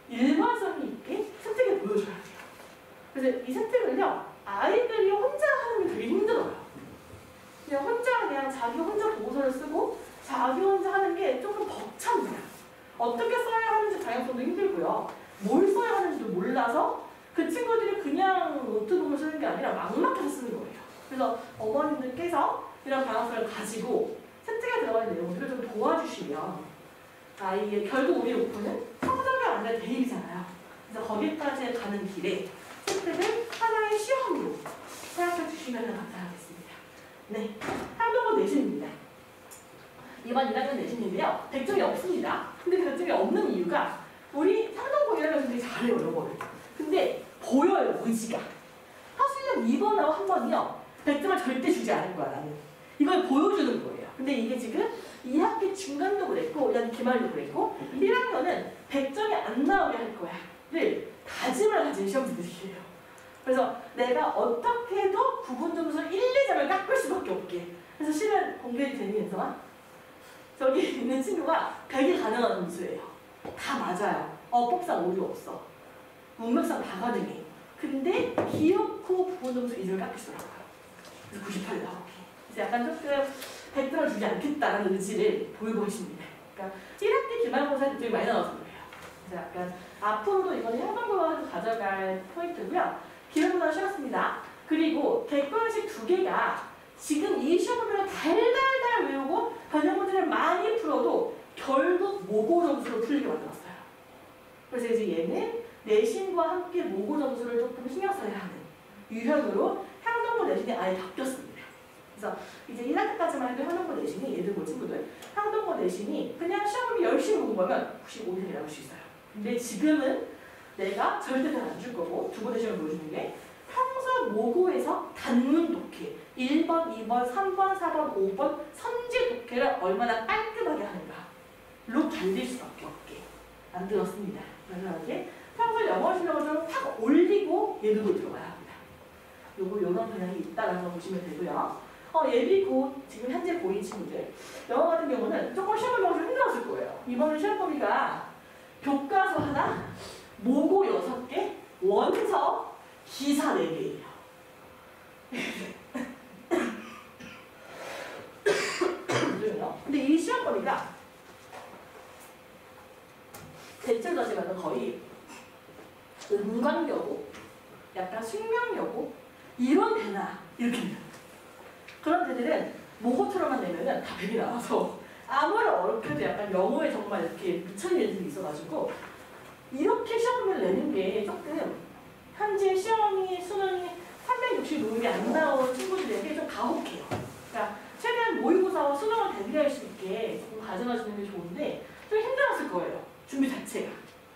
일관성이 있게 세특에 보여줘야 돼요. 그래서 이 세특을요, 아이들이 혼자 하는 게 되게 힘들어요. 그냥 자기 혼자 보고서를 쓰고 자기 혼자 하는 게 조금 벅찹니다. 어떻게 써야 하는지 다양성도 힘들고요. 뭘 써야 하는지도 몰라서 그 친구들이 그냥 노트북을 쓰는 게 아니라 막막해서 쓰는 거예요. 그래서 어머님들께서 이런 방향성을 가지고 세특에 들어가는 내용들을 좀 도와주시면 아이의 결국 우리 목표는 성적이 아니라 대입이잖아요. 그래서 거기까지 가는 길에 세특을 하나의 시험으로 생각해 주시면 감사하겠습니다. 네, 한국어 내신입니다. 이번 1학년 내신인데요. 100점이 없습니다. 근데 100점이 없는 이유가 우리 상동고 1학년들이 잘해요, 영어를. 근데 보여요, 의지가. 사실은 2번하고 한 번이요. 100점을 절대 주지 않을 거야, 나는. 이걸 보여주는 거예요. 근데 이게 지금 2학기 중간도 그랬고, 2학기 기말도 그랬고, 1학년은 100점이 안 나오게 할 거야. 를 다짐을 가진 시험지들이에요. 그래서 내가 어떻게 해도 구분 점수 1, 2점을 깎을 수밖에 없게. 그래서 실은 공개해도 되니, 현성아? 저기 있는 친구가 100이 가능한 점수예요. 다 맞아요. 어법상 오류 없어. 문맥상 다 가능해. 근데 기억코 부분 점수 2점을 깎으시더라고요. 그래서 98이 나오게. 그래서 약간 조금 100점을 주지 않겠다라는 의지를 보이고 계십니다. 그러니까 1학기 기말고사에 되게 많이 나와서 그래요. 그래서 약간 앞으로도 이건 행정고등학교 가져갈 포인트고요. 기말고사 쉬웠습니다. 그리고 객관식 2개가 지금 이 시험을 달달달 외우고 변형 문제를 많이 풀어도 결국 모고 점수로 풀리게 만들었어요. 그래서 이제 얘는 내신과 함께 모고 점수를 조금 신경 써야 하는 유형으로 향동고 내신이 아예 바뀌었습니다. 그래서 이제 1학기까지만 해도 향동고 내신이 얘들 볼 친구들 향동고 내신이 그냥 시험을 열심히 공부하면 95점이 나올 수 있어요. 근데 지금은 내가 절대 다 안 줄 거고 두 번의 시험을 보여주는 게 평소 모고에서 단문 독해 1번, 2번, 3번, 4번, 5번 선제 독해를 얼마나 깔끔하게 하는가로 달릴 수밖에 없게 만들었습니다. 그래서 이렇게 평소 영어 실력을 좀 확 올리고 예비고 들어가야 합니다. 요런 방향이 있다라는 걸 보시면 되고요. 예비 지금 현재 고2 친구들 영어 같은 경우는 조금 시험을 보고 좀 힘들었을 거예요. 이번에 시험 범위가 교과서 하나, 모고 6개, 원서, 기사 4개예요. 근데 이 시험 범위가 대체까지는 거의 은광여고, 약간 숙명여고 이런 데나 이렇게 돼요. 그런 데들은 모고처럼만 내면은 다 100이 나와서 아무리 어렵게도 약간 영어에 정말 이렇게 미쳐있는 애들이 있어가지고 이렇게 시험을 내는 게 조금 현재 시험이 수능이 360 안 나온 친구들에게 좀 가혹해요. 그러니까 최대한 모의고사와 수능을 대비할 수 있게 가져가시는 게 좋은데 좀 힘들었을 거예요. 준비 자체가.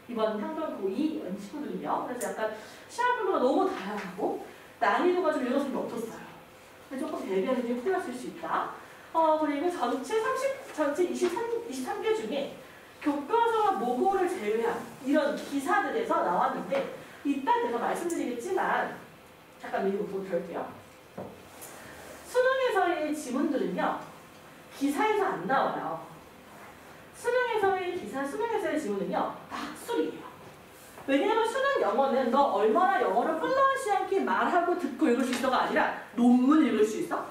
이번 향동 고2 친구들은요. 그래서 약간 시험 분류가 너무 다양하고 난이도가 좀 유연성이 없었어요. 조금 대비하는 게 필요했을 수 있다. 그리고 전체 23개 중에 교과서와 모고를 제외한 이런 기사들에서 나왔는데 이따 제가 말씀드리겠지만 잠깐 미리 보고 들을게요. 수능에서의 지문들은요. 기사에서 안 나와요. 수능에서의 지문은요. 다 학술이에요. 왜냐하면 수능 영어는 너 얼마나 영어를 플루언시 않게 말하고 듣고 읽을 수 있어가 아니라 논문 읽을 수 있어?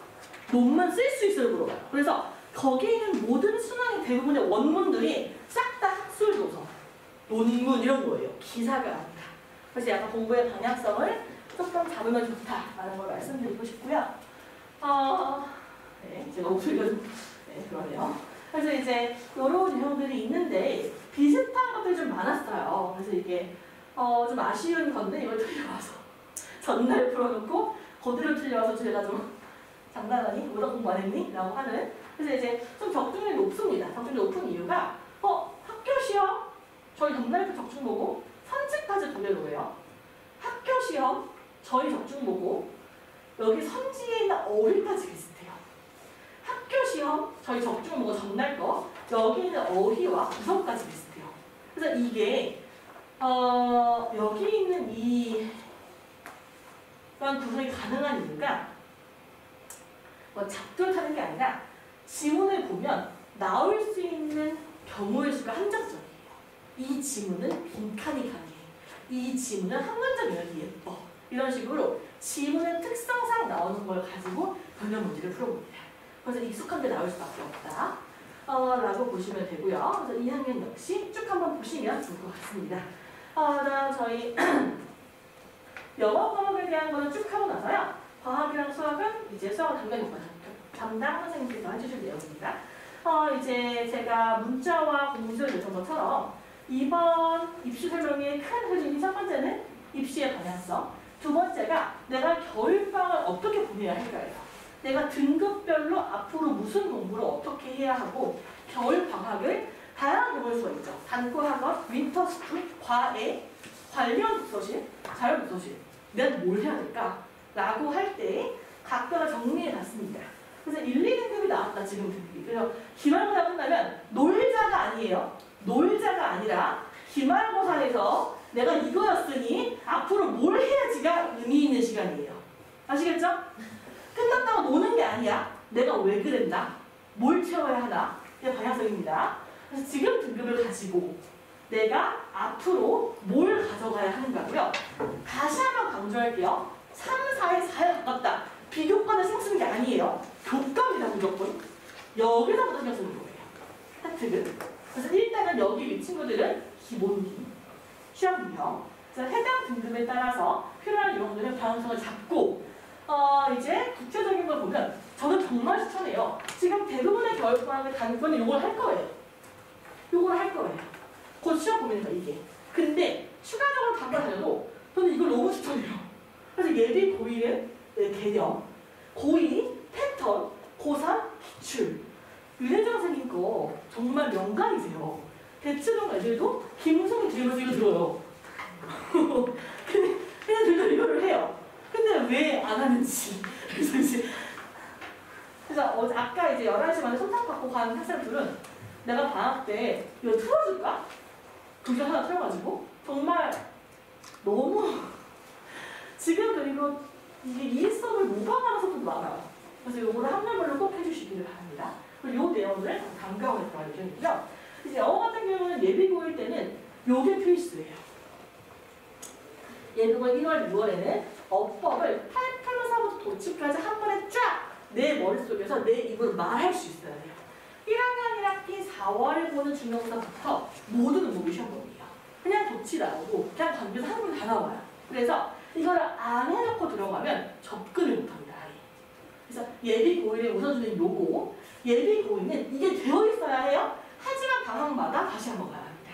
논문 쓸 수 있어요 물어봐요. 그래서 거기에 있는 모든 수능의 대부분의 원문들이 싹 다 학술 도서, 논문 이런 거예요. 기사가 아니라. 그래서 약간 공부의 방향성을 조금 잡으면 좋다라는 걸 말씀드리고 싶고요. 네, 제가 목소리가 좀 그러네요. 그래서 이제 이런 유형들이 있는데 비슷한 것들이 좀 많았어요. 그래서 이게 좀 아쉬운 건데 이걸 틀려와서 전날 풀어놓고 그대로 틀려와서 제가 좀 장난하니? 뭐다 공부 안 했니? 라고 하는. 그래서 이제 좀 적중률이 높습니다. 적중률이 높은 이유가 학교 시험 저희 전날표 적중 보고 선지까지 그대로예요. 학교 시험 저희 적중 보고 여기 선지에 있는 어휘까지 비슷해요. 학교 시험 저희 적중 보고 전날 거 여기 있는 어휘와 구성까지 비슷해요. 그래서 이게 여기 있는 이런 구성이 가능한 이유가 뭐 작두를 게 아니라 지문을 보면 나올 수 있는 경우의 수가 한정적이에요. 이 지문은 빈칸이 강해. 이 지문은 한 문장 요약이 예뻐. 이런 식으로 지문의 특성상 나오는 걸 가지고 변형 문제를 풀어봅니다. 그래서 익숙한 게 나올 수밖에 없다. 라고 보시면 되고요. 그래서 2학년 역시 쭉 한번 보시면 좋을 것 같습니다. 그다음 저희 영어 과목에 대한 거는 쭉 하고 나서요. 과학이랑 수학은 이제 수학을 담당 선생님께서 해주실 내용입니다. 이제 제가 문자와 공부를 냈던 것처럼 이번 입시 설명의 큰 흐름이 첫 번째는 입시의 방향성, 두 번째가 내가 겨울방학을 어떻게 보내야 할까요? 내가 등급별로 앞으로 무슨 공부를 어떻게 해야 하고 겨울방학을 다양하게 볼 수가 있죠. 단과학원, 윈터스쿨, 과외, 관련 독서실, 자율 독서실 내가 뭘 해야 될까? 라고 할 때 각각을 정리해놨습니다. 그래서 1, 2등급이 나왔다 지금 등급이. 그래서 기말고사 끝나면 놀자가 아니에요. 놀자가 아니라 기말고사에서 내가 이거였으니 앞으로 뭘 해야지가 의미 있는 시간이에요. 아시겠죠? 끝났다고 노는 게 아니야. 내가 왜 그랬나? 뭘 채워야 하나? 이게 방향성입니다. 그래서 지금 등급을 가지고 내가 앞으로 뭘 가져가야 하는가고요. 다시 한번 강조할게요. 3, 4에 4에 가깝다. 비교과를 신경 쓰는 게 아니에요. 교과입니다, 무조건. 여기서부터 신경 쓰는 거예요. 하트는. 그래서 일단은 여기 이 친구들은 기본기, 시험 유형. 그래서 해당 등급에 따라서 필요한 유형들의 방향성을 잡고 이제 구체적인 걸 보면 저는 정말 추천해요. 지금 대부분의 겨울방학의 단권은 이걸 할 거예요. 이걸 할 거예요. 곧 시험 보면서 이게. 근데 추가적으로 바꿔다녀도 저는 이걸 너무 추천해요. 그래서 예비 고1은 개념, 고2 패턴, 고3 기출. 윤혜정 선생님 거 정말 명강이세요. 대치동 애들도 김우성이 들으면서 이거 들어요. 그냥 들려 이거를 해요. 근데 왜 안 하는지. 그래서 아까 이제 11시 만에 손탁 받고 간 학생들은 내가 방학 때 이거 틀어줄까? 그게 하나 틀어가지고 정말 너무 지금 그리고 이게 이 수업을 모방하는 수업도 많아요. 그래서 이거를 학년별로 꼭 해주시기를 바랍니다. 그리고 이 내용을 강강하게 들어갈 예정이고요. 이제 영어 같은 경우는 예비고일 때는 요게 필수예요. 예비고 1월, 6월에는 어법을 8+4부터 도치까지 한 번에 쫙 내 머릿속에서 내 입으로 말할 수 있어야 돼요. 1학년 1학기 4월에 보는 중간고사부터 모든 모의 시험범위예요. 그냥 도치 나오고 그냥 관계에서 한 번 다 나와요. 그래서 이거를 안 해놓고 들어가면 접근을 못합니다. 그래서 예비 고1에 웃어주는 요거 예비 고1은 이게 되어 있어야 해요. 하지만 방학마다 다시 한번 가야 합니다.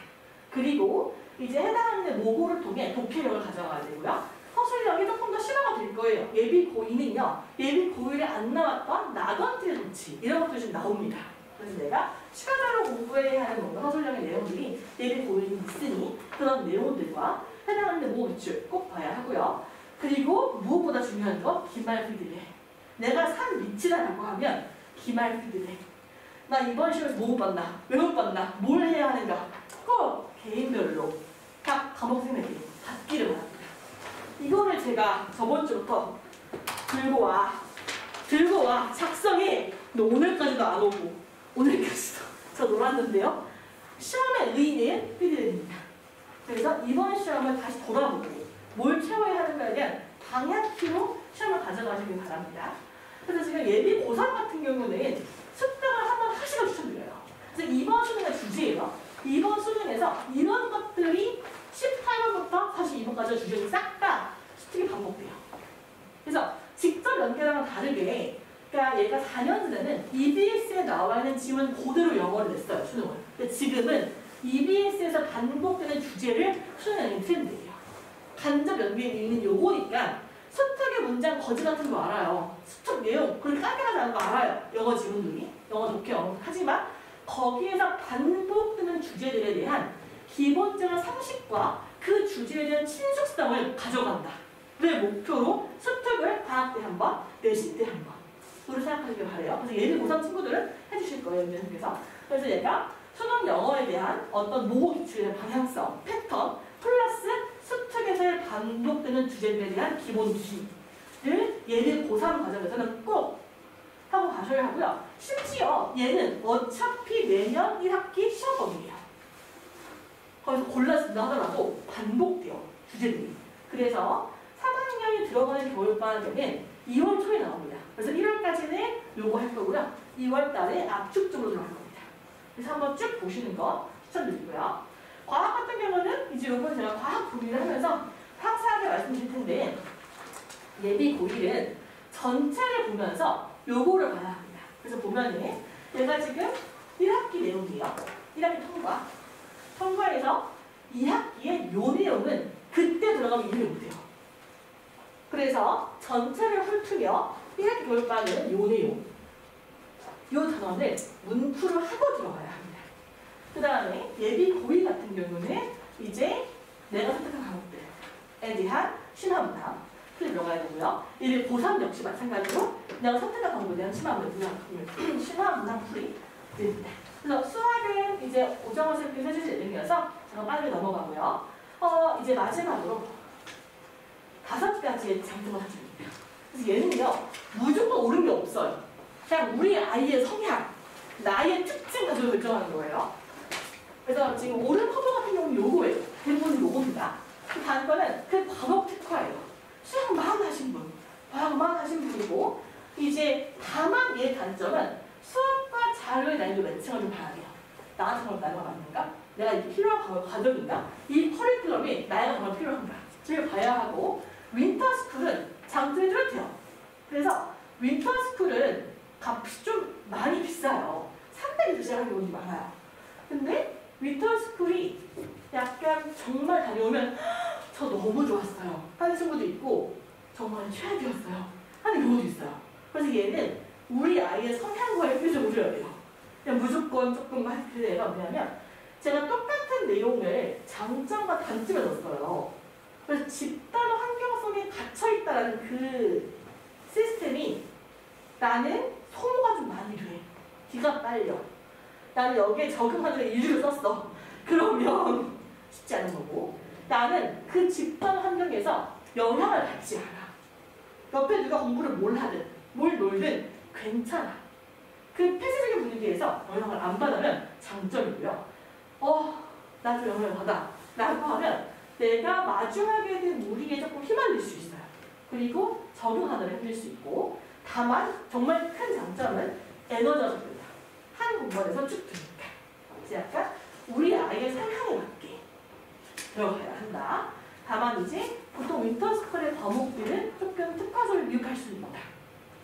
그리고 이제 해당하는 모고를 통해 독해력을 가져가야 되고요. 서술력이 조금 더 심화가 될 거예요. 예비 고2는요. 예비 고1에 안 나왔던 나던트의 도치 이런 것들이 좀 나옵니다. 그래서 내가 추가적으로 공부해야 하는 뭔가 서술력의 내용들이 예비 고1이 있으니 그런 내용들과 해당하는 모고 기출 꼭 봐야 하고요. 그리고 무엇보다 중요한 건 기말 피드백. 내가 산 밑이다라고 하면 기말 피드백. 나 이번 시험에서 뭐 못 봤나? 왜 못 봤나? 뭘 해야 하는가? 꼭 개인별로 각 과목 선생님에게 받기를 바랍니다. 이거를 제가 저번 주부터 들고 와 작성해. 근데 오늘까지도 안 오고 오늘까지도 저 놀았는데요. 시험의 의의는 피드백입니다. 그래서 이번 시험을 다시 돌아보고 뭘 채워야 하는가에 대한 방향키로 시험을 가져가시길 바랍니다. 그래서 지금 예비 고3 같은 경우는 습득을 한번 하시면 추천드려요. 그래서 이번 수능의 주제예요. 이번 수능에서 이런 것들이 18번부터 42번까지 나머지 주제는 싹 다 수특이 반복돼요. 그래서 직접 연결하면 다르게 그러니까 얘가 4년제는 EBS에 나와 있는 지문 그대로 영어를 냈어요. 수능을. 근데 지금은 EBS에서 반복되는 주제를 수능하는 트렌드예요. 간접 연계에 있는 요거니까 수특의 문장 거지 같은 거 알아요. 수특 내용 그렇게 깔끔하지 않은 거 알아요. 영어 지문들이. 영어 독해 영어. 하지만 거기에서 반복되는 주제들에 대한 기본적인 상식과 그 주제에 대한 친숙성을 가져간다. 를 목표로 수특을 방학 때 한 번, 내신 때 한 번. 으로 생각하시길 바래요. 그래서 예를 고3 친구들은 해주실 거예요. 선생님께서. 그래서 얘가 수능 영어에 대한 어떤 모호 기출의 방향성, 패턴, 플러스 수특에서 반복되는 주제들에 대한 기본 기를 예를 고3 과정에서는 꼭 하고 가셔야 하고요. 심지어 얘는 어차피 내년 1학기 시험범위예요. 거기서 골라준다 하더라도 반복돼요. 주제들이. 그래서 3학년이 들어가는 교육방학에는 2월 초에 나옵니다. 그래서 1월까지는 요거 할 거고요. 2월 달에 압축적으로 들어갈 겁니다. 그래서 한번 쭉 보시는 거 추천드리고요. 과학 같은 경우는 이제 요번 제가 과학 고민을 하면서 상세하게 말씀드릴 텐데 예비 고1은 전체를 보면서 요거를 봐야 합니다. 그래서 보면은 얘가 지금 1학기 내용이에요. 1학기 통과. 통과해서 2학기의 요 내용은 그때 들어가면 이해를 못해요. 그래서 전체를 훑으며 1학기 교육방에는 요 내용, 요 단원을 문풀을 하고 들어가야 합니다. 그 다음에 예비 고2 같은 경우는 이제 내가 선택한 과목들에 대한 심화문항 풀이 들어가야 되고요. 예비 고3 역시 마찬가지로 내가 선택한 과목에 대한 심화문항 풀이 됩니다. 그래서 수학은 이제 오정원 선생님께서 해주실 내용이어서 제가 빠르게 넘어가고요. 이제 마지막으로 5가지의 장점을 가집니다. 그래서 얘는요, 무조건 옳은 게 없어요. 그냥 우리 아이의 성향, 나의 특징 가지고 결정하는 거예요. 그래서 지금 옳은 커버 같은 경우는 요거예요. 대부분 요겁니다. 그 다음 거는 그 과목 특화예요. 수학만 하신 분, 과학만 하신 분이고, 이제 다만 얘의 단점은 수학과 자료의 난이도 매칭을 좀 봐야 돼요. 나한테 정말 나이가 맞는가? 내가 이게 필요한 과정인가? 이 커리큘럼이 나이가 정말 필요한가? 를 봐야 하고, 윈터스쿨은 장점이 뚜렷해요. 그래서 윈터스쿨은 값이 좀 많이 비싸요. 300에서 시작하는 경우도 많아요. 근데 윈터스쿨이 약간 정말 다녀오면 저 너무 좋았어요 하는 친구도 있고 정말 최악이었어요 하는 경우도 있어요. 그래서 얘는 우리 아이의 성향과의 표정을 줘야 돼요. 그냥 무조건 조금 하게 돼요. 왜냐하면 제가 똑같은 내용을 장점과 단점에 넣었어요. 그래서 집단 환경 속에 갇혀있다라는 그 시스템이 나는 소모가 좀 많이 돼. 기가 빨려. 나는 여기에 적응하는 일주를 썼어. 그러면 쉽지 않은 거고 나는 그 집단 환경에서 영향을 받지 않아. 옆에 누가 공부를 뭘 하든 뭘 놀든 괜찮아. 그 폐쇄적인 분위기에서 영향을 안 받으면 장점이고요. 나 좀 영향을 받아 라고 하면 내가 마주하게 된 무리에 조금 휘말릴 수 있어요. 그리고 적응하느라 힘들 수 있고 다만 정말 큰 장점은 에너지가 적습니다. 한 공간에서 쭉 두니까. 그래서 약간 우리 아이의 성향에 맞게 들어가야 한다. 다만 이제 보통 윈터스쿨의 과목들은 조금 특화서를 미흡할 수 있다.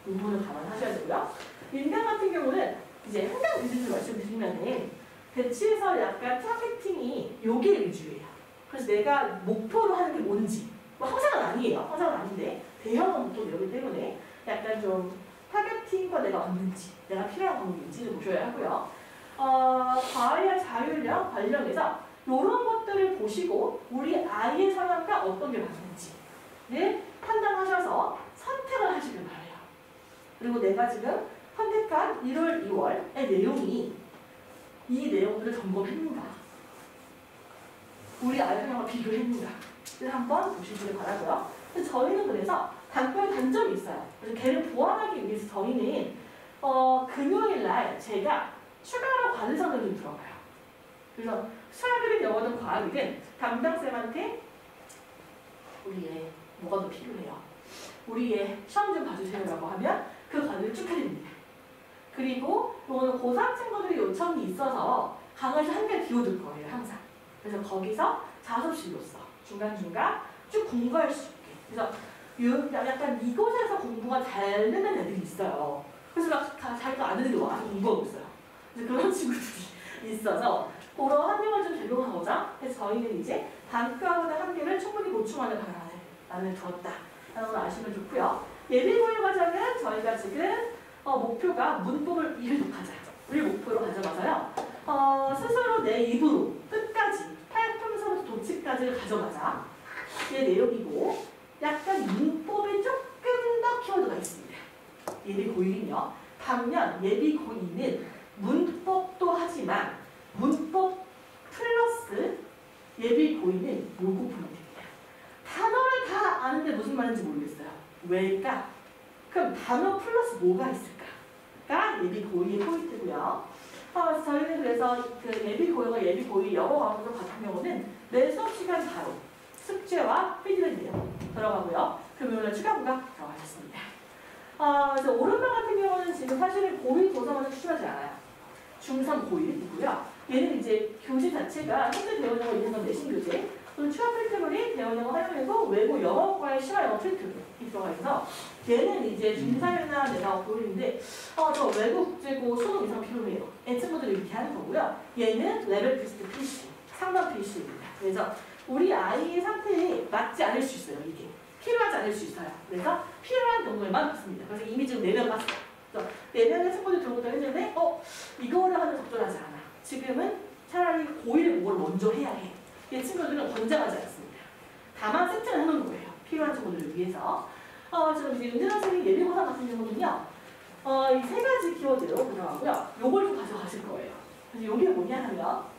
이 부분을 감안하셔야 되고요. 인강 같은 경우는 이제 한강 비즈니스 말씀드리면은 배치에서 약간 타겟팅이 요게 위주예요. 그래서 내가 목표로 하는 게 뭔지 뭐 항상은 아니에요. 항상은 아닌데 대형은 보통 여기 때문에 약간 좀 타겟팅과 내가 맞는지 내가 필요한 과목인지를 보셔야 하고요. 과외와 자율력 관련해서 이런 것들을 보시고 우리 아이의 성향과 어떤 게 맞는지를 판단하셔서 선택을 하시길 바라요. 그리고 내가 지금 선택한 1월, 2월의 내용이 이 내용들을 점검했는가? 우리 아이 성향과 비교했는가? 를 한번 보시길 바라고요. 저희는 그래서 단점이 있어요. 그래서 걔를 보완하기 위해서 저희는 금요일 날 제가 추가로 과제 성적이 들어가요. 그래서 수학이든 영어든 과학이든 담당쌤한테 우리 애 뭐가 더 필요해요? 우리 애 시험 좀 봐주세요라고 하면 그 과제를 쭉 해드립니다. 그리고 이거는 고3 친구들이 요청이 있어서 강의실 한 개 비워둘 거예요. 항상. 그래서 거기서 자습실로서 중간중간 쭉 공부할 수 있게. 그래서 약간 이곳에서 공부가 잘 되는 애들이 있어요. 그래서 막 자기가 아는 애들이 와서 공부하고 있어요. 그래서 그런 친구들이 있어서 그런 환경을 좀 제공하고자 해서 저희는 이제 단과보다 한계를 충분히 보충하는 방안을 두었다 라는 걸 아시면 좋고요. 예비고일 과정은 저희가 지금 목표가 문법을 1을 독하자를 목표로 가져가서요. 스스로 내 입으로 끝까지 팔품서부터 도치까지를 가져가자. 이 내용이고 약간 문법에 조금 더 키워드가 있습니다. 예비고일은요. 반면 예비고일은 문법도 하지만 문법 플러스 예비고일은 모국 포인트입니다. 단어를 다 아는데 무슨 말인지 모르겠어요. 왜일까? 그럼 단어 플러스 뭐가 있을까가 예비고일의 포인트고요. 저희는 그래서 그 예비고일과 예비고일 영어 과목 같은 경우는 매 수업 시간 바로 숙제와 피드백 내용 들어가고요. 금요일에 추가 부각 들어가겠습니다. 그래서 오른쪽 같은 경우는 지금 사실은 고일 도서관을 추천하지 않아요. 중3 고일이고요. 얘는 이제 교재 자체가 현재 대원영어 이해선 내신 교재 또는 추가 필터블이 대원영어 활용해서 외고 영어과의 심화영어 필터블이 들어가 있어서 얘는 이제 중3이나 내가 고일인데 저 외국 국제고 수능 이상 필요해요. 친구들이 이렇게 하는 거고요. 얘는 레벨 테스트 필수, 상담 필수입니다. 그래서 우리 아이의 상태에 맞지 않을 수 있어요. 이게 필요하지 않을 수 있어요. 그래서 필요한 경우에만 받습니다. 그래서 이미 지금 4명 봤어요. 그래서 4명의 친구들 들어오다 했는데 이거를 하면 적절하지 않아. 지금은 차라리 고1 공부를 먼저 해야 해. 이 친구들은 권장하지 않습니다. 다만 세트를 해놓은 거예요. 필요한 친구들을 위해서. 지금 이제 윤재 선생님 예비고사 같은 경우는요. 이 3가지 키워드로 들어가고요. 요걸 좀 가져가실 거예요. 그래서 요게 뭐냐 하면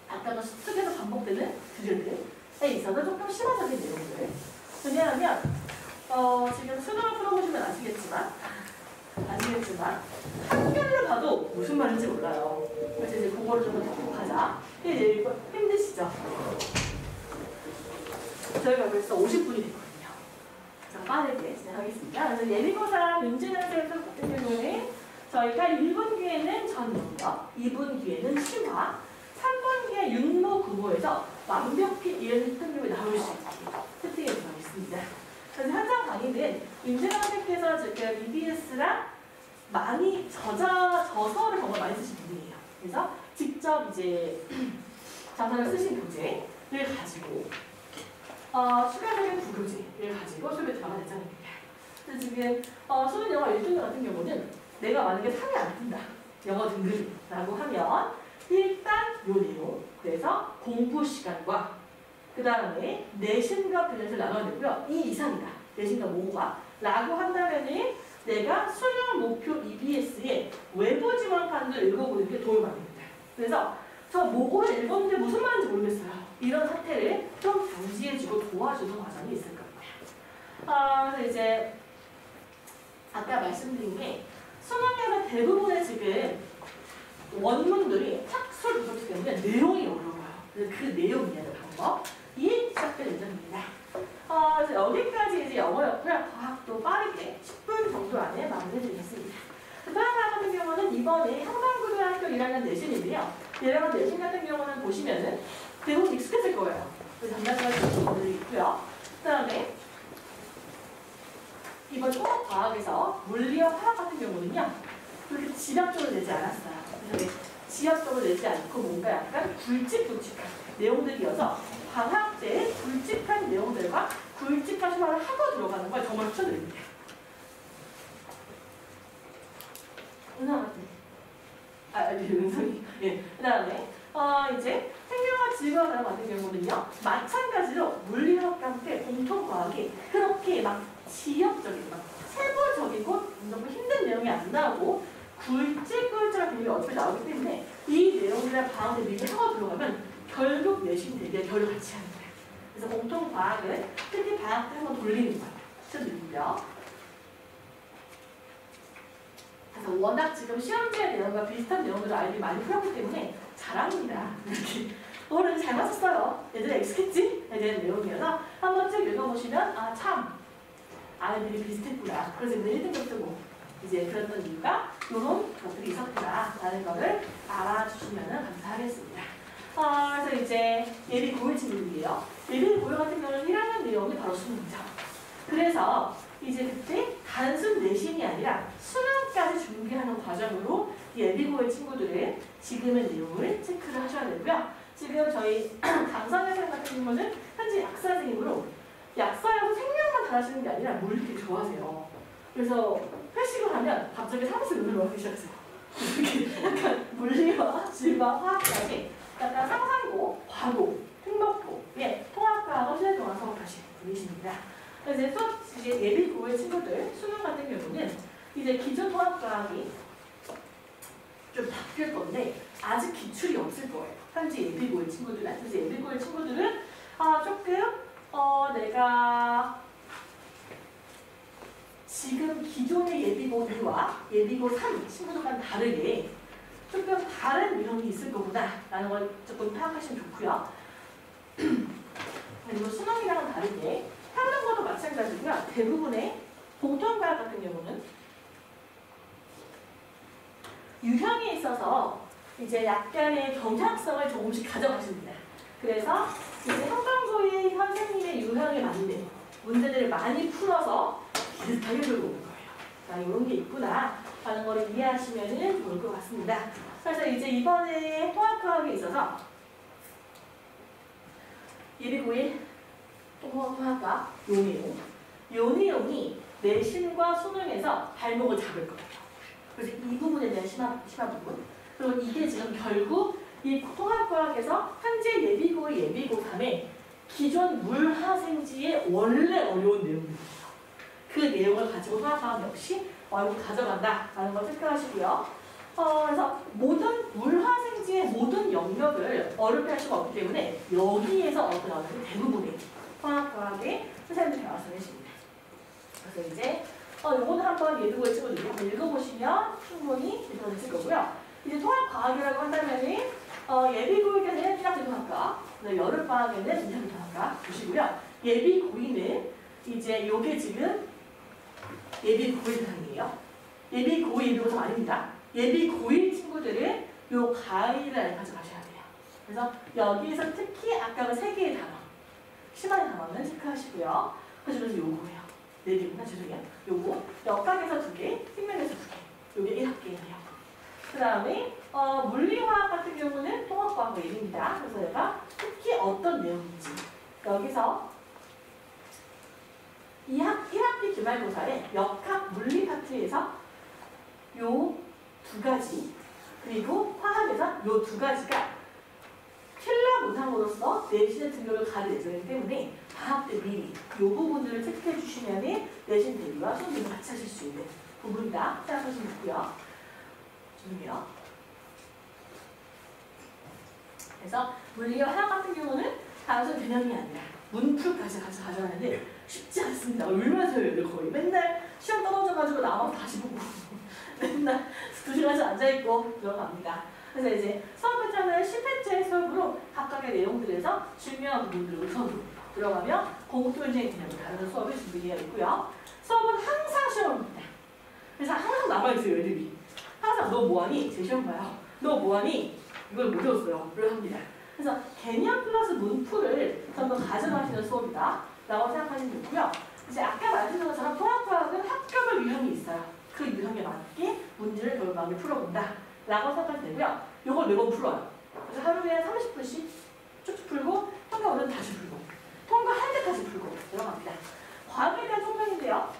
아까 숙제에서 반복되는 드릴들에 있어서 조금 심화적인 내용들. 왜냐하면 지금 수능을 풀어보시면 아시겠지만 한글로 봐도 무슨 말인지 몰라요. 그래서 이제 그거를 좀克服하자. 이제 힘드시죠? 저희가 벌써 50분이 됐거든요. 그래서 빠르게 진행하겠습니다. 그래서 예비고사 윤진현 선생님 같은 경우에는 저희가 1분기에는 전문어, 2분기에는 심화, 3분기에 윤모 국어에서 완벽히 이해는 등급이 나올 수 있게 세팅해 들어가겠습니다. 그래서 현장 강의는 윤진현 선생님께서 지금 EBS랑 많이 저서를 정말 많이 쓰신 분이에요. 그래서 직접 이제 자서를 쓰신 교재를 가지고 추가적인 부교재를 가지고 수업에 들어갈 예정입니다. 그래서 지금 수능 영어 1등급 같은 경우는 내가 만약에 3이 안 뜬다. 영어 등급이라고 하면 일단 요 내용, 그래서 공부 시간과 그 다음에 내신과 밸런스를 나눠야 되고요. 2 이상이다. 내신과 모호가 라고 한다면은 내가 수능 목표 EBS의 외부 지원판을 읽어보는 게 도움이 많이 됩니다. 그래서 저 모고를 읽었는데 무슨 말인지 모르겠어요. 이런 사태를 좀 방지해주고 도와주는 과정이 있을 겁니다. 그래서 이제 아까 말씀드린 게 수능에서 대부분의 지금 원문들이 착술 부족기 때문에 내용이 어려워요. 그래서 그 내용 이해하는 방법이 시작될 예정입니다. 그래서 여기까지 이제 영어 역할 과학도 빠르게 10분 정도 안에 마무리해드리겠습니다. 다음 같은 경우는 이번에 한강고등학교 1학년 내신인데요. 1학년 내신 같은 경우는 보시면은 대부분 익숙했을 거예요. 그래서 전달까지 부분들이 있고요. 그 다음에 이번 통합과학에서 물리와 화학 같은 경우는요. 그렇게 지압적으로 내지 않았어요. 그래서 지압적으로 내지 않고 뭔가 약간 굵직굵직한 내용들이어서 방학 때 굵직한 내용들과 굵직한 심화를 하고 들어가는 걸 정말 추천드립니다. 은하 같은 은성이. 예. 그 다음에 이제 생명과 지구과학 같은 경우는요. 마찬가지로 물리학과 함께 공통과학이 그렇게 막 지역적인, 막 세부적이고 너무 힘든 내용이 안 나오고 굵직굵직한 내용이 어차피 나오기 때문에 이 내용이랑 방학을 미리 하고 들어가면 결국 내신 대비에 결을 같이 하는 거예요. 그래서 공통과학을 특히 방학 때 한번 돌리는 거예요. 추천드립니다. 그래서 워낙 지금 시험지의 내용과 비슷한 내용들을 아이들이 많이 풀었기 때문에 잘합니다. 이렇게 오늘 잘 맞췄어요. 얘들아 익숙했지? 에 대한 내용이어서 한번 쭉 읽어보시면 참 아이들이 비슷했구나. 그래서 이제 1등급 쓰고 이제 그랬던 이유가 이런 것들이 있었구나 라는 거를 알아주시면 감사하겠습니다. 그래서 이제 예비 고일 친구들이에요. 예비고일 같은 경우는 1학년 내용이 바로 수능이죠. 그래서 이제 그때 단순 내신이 아니라 수능까지 준비하는 과정으로 예비고일 친구들은 지금의 내용을 체크를 하셔야 되고요. 지금 저희 강선생 선생님 같은 경우는 현재 약사 선생님으로 약사여서 생명만 잘하시는 게 아니라 물 되게 좋아하세요. 그래서 회식을 하면 갑자기 사무실 문을 열기 시작하세요. 이렇게 약간 물리와 질과 화학까지 약간 상상고, 과고, 생명고의 통합과학을 시간 동안 수업하신 분이십니다. 그래서 이제 예비고일 친구들 수능 같은 경우는 이제 기존 통합과학이 좀 바뀔 건데 아직 기출이 없을 거예요. 현재 예비고일 친구들은. 그래서 예비고일 친구들은 조금 내가 지금 기존의 예비고 2와 예비고 3 친구들과는 다르게 조금 다른 유형이 있을 거구나 라는 걸 조금 파악하시면 좋고요. 그리고 수능이랑은 다르게 평등고도 마찬가지고요. 대부분의 공통과학 같은 경우는 유형에 있어서 이제 약간의 경향성을 조금씩 가져가십니다. 그래서 이제 평등고의 선생님의 유형에 맞는 문제들을 많이 풀어서 비슷하게 들고 오는 거예요. 자, 이런 게 있구나 라는 걸 이해하시면 좋을 것 같습니다. 그래서 이제 이번에 통합과학에 있어서 예비고일 통합과학 요 내용이 내신과 수능에서 발목을 잡을 거예요. 그래서 이 부분에 대한 심한 부분. 그리고 이게 지금 결국 이 통합과학에서 현재 예비고, 예비고 3의 기존 물화생지의 원래 어려운 내용입니다. 그 내용을 가지고 통합과학 역시 이거 가져간다라는 걸 체크하시고요. 그래서 모든 물화생지의 모든 영역을 어렵게 할 수가 없기 때문에 여기에서 나오는 대부분의 통합과학의 선생님들이 말씀해주십니다. 그래서 이제 요거는 한번 예비고일 친구들이 한번 읽어보시면 충분히 읽어주실 거고요. 이제 통합과학이라고 한다면은 예비고일에는 1학기 통합과학, 여름방학에는 2학기 통합과학 보시고요. 예비고일은 이제 요게 지금 예비고일 대상이에요. 예비고일 예비고3 아닙니다. 예비고일 친구들은 요 가일을 가져가셔야 돼요. 그래서 여기에서 특히 아까 그 3개의 단어, 심한의 단어는 체크하시고요. 그중에서 요거예요. 4개구나, 죄송해요. 요거 역학에서 2개, 생명에서 2개. 요게 1학기예요. 그 다음에 물리화학 같은 경우는 통합과학 예비입니다. 그래서 얘가 특히 어떤 내용인지 여기서 1학기 기말고사의 역학 물리 파트에서 요 2가지 그리고 화학에서 요 2가지가 킬러 문항으로서 내신의 등급을 가릴 예정이기 때문에 방학 때 미리 이 부분들을 체크해 주시면 내신 대비와 수능 대비 같이 하실 수 있는 부분이다 생각하시면 좋고요. 죄송해요. 그래서 물리와 화학 같은 경우는 단순 개념이 아니라 문풀까지 같이 가져가는데 쉽지 않습니다. 울면서 해요. 거의 맨날 시험 떨어져가지고 나와서 다시 보고 맨날 2시간씩 앉아있고 들어갑니다. 그래서 이제 수업 패턴을 10회째 수업으로 각각의 내용들에서 중요한 부분들을 우선으로 들어가며 공통적인 개념을 다루는 수업을 준비되어 있고요. 수업은 항상 시험을 봅니다. 그래서 항상 남아있어요, 애들이. 항상 너 뭐하니? 제 시험 봐요. 너 뭐하니? 이걸 못 외웠어요. 를 합니다. 그래서 개념 플러스 문풀을 전부 가져가시는 수업이다 라고 생각하시면 되고요. 이제 아까 말씀드린 것처럼 통합과학은 합격을 유형이 있어요. 그 유형에 맞게 문제를 결과하게 풀어본다 라고 생각하시면 되고요. 이걸 매번 풀어요. 그래서 하루에 30분씩 쭉쭉 풀고 통과 오면 다시 풀고 통과할 때까지 풀고 들어갑니다. 과학에 대한 설명인데요.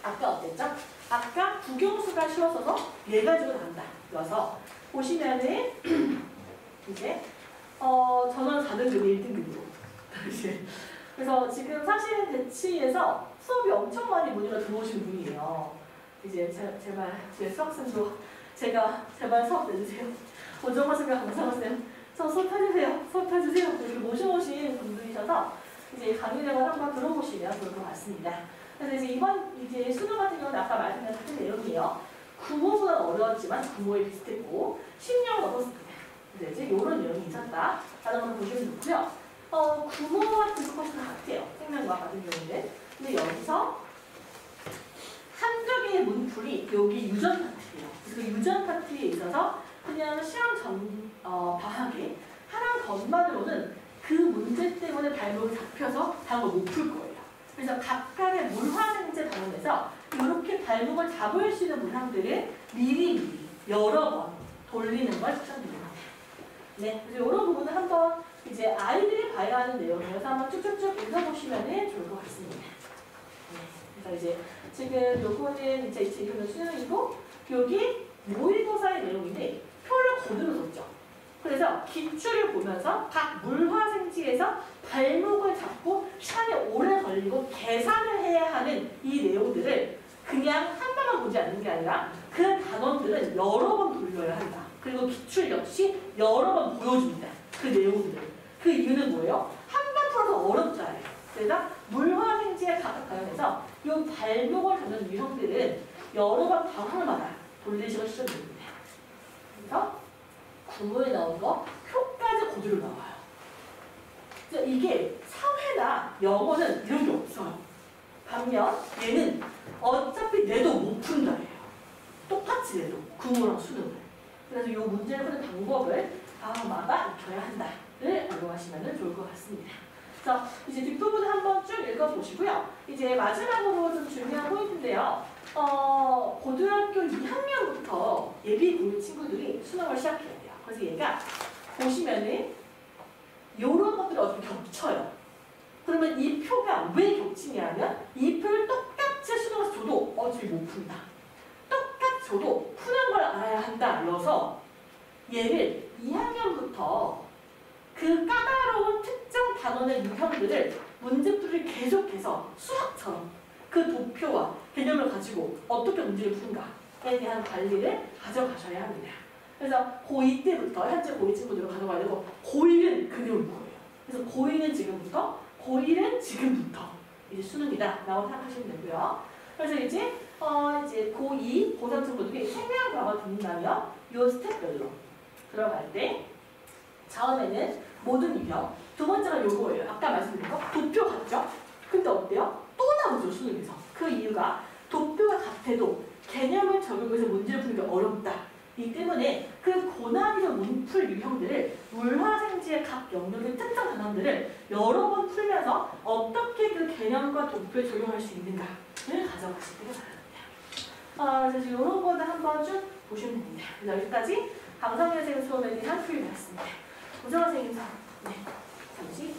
아까 어땠죠? 아까 국영수가 쉬웠어서 얘 가지고 나온다. 그래서 보시면은 이제 전원 4등급 1등급으로 그래서 지금 사실은 대치에서 수업이 엄청 많이 문의가 들어오신 분이에요. 이제 제발 제 수학생도 제가 제발 수업 내주세요. 오정화쌤과 강상화쌤 저 수업 해주세요. 수업 해주세요. 이렇게 모셔오신 분들이셔서 이제 강의 내용을 한번 들어보시면 좋을 것 같습니다. 그래서 이제 이번 이제 수능 같은 경우는 아까 말씀드린 같은 내용이에요. 구모보다 어려웠지만 구모에 비슷했고 10년 넘었습니다. 근데 이제 이런 내용이 있었다. 다른 걸 보시면 좋고요. 구모와 등급코스가 같아요. 생명과학 같은 경우는. 근데 여기서 한두 개의 문풀이 여기 유전 파트예요. 그래서 그 유전 파트에 있어서 그냥 시험 전 방학에 하나 것만으로는 그 문제 때문에 발목이 잡혀서 다음을 못 풀 거예요. 그래서 각각의 물화생제 단원에서 이렇게 발목을 잡을 수 있는 문항들을 미리 여러 번 돌리는 걸 추천드립니다. 네, 그래서 이런 부분은 한번 이제 아이들이 봐야 하는 내용이어서 한번 쭉쭉쭉 읽어보시면 좋을 것 같습니다. 네, 그래서 이제 지금 요거는 이제 이거는 수능이고 여기 모의고사의 내용인데 표를 거들어 뒀죠. 그래서 기출을 보면서 각 물화생지에서 발목을 잡고 시간이 오래 걸리고 계산을 해야 하는 이 내용들을 그냥 한 번만 보지 않는 게 아니라 그 단원들은 여러 번 돌려야 한다. 그리고 기출 역시 여러 번 보여줍니다. 그 내용들을. 그 이유는 뭐예요? 한 번 풀어서 어렵잖아요. 그래서 물화생지의 각 단원에서 이 발목을 잡는 유형들은 여러 번 방울마다 돌리시고 추천드립니다. 그래서 구문에 나온 거 표까지 그대로 나와요. 이게 사회나 영어는 이런 게 없어요. 반면 얘는 어차피 내도 못 푼다예요. 똑같이 내도 구문이랑 수능을. 그래서 이 문제를 푸는 방법을 다음마다 익혀야 한다를 알고가시면 좋을 것 같습니다. 자, 이제 뒷부분 한번 쭉 읽어보시고요. 이제 마지막으로 좀 중요한 포인트인데요. 고등학교 2학년부터 예비 고1 친구들이 수능을 시작해야 돼요. 그래서 얘가 보시면은 이런 것들이 어떻게 겹쳐요. 그러면 이 표가 왜 겹치냐면 이 표를 똑같이 수능에서 줘도 어차피 못 푼다. 똑같이 줘도 푸는 걸 알아야 한다여서 얘를 2학년부터 그 까다로운 특정 단원의 유형들을 문제풀이를 계속해서 수학처럼 그 도표와 개념을 가지고 어떻게 문제를 푸는가에 대한 관리를 가져가셔야 합니다. 그래서 고2 때부터 현재 고2 친구들을 가져가야 되고 고1은 그대로일 거예요. 그래서 고1은 지금부터 고1은 지금부터 이제 수능이다 라고 생각하시면 되고요. 그래서 이제 고2, 고3 친구들이 생명과학을 듣는다면 이 스텝별로 들어갈 때 처음에는 모든 유형, 두 번째가 요거예요. 아까 말씀드린 거 도표 같죠? 근데 어때요? 또 나오죠 수능에서. 그 이유가 도표가 같아도 개념을 적용해서 문제를 푸는 게 어렵다. 이 때문에 그 고난이도 문풀 유형들을 물화생지의 각 영역의 특정 단원들을 여러 번 풀면서 어떻게 그 개념과 도표에 적용할 수 있는가를 가져가시기를 바랍니다. 그래서 이런 거는 한번 쭉 보시면 됩니다. 그래서 여기까지 강성현 선생님 수업에 대한 풀이였습니다. 우정아 선생님, 네, 잠시.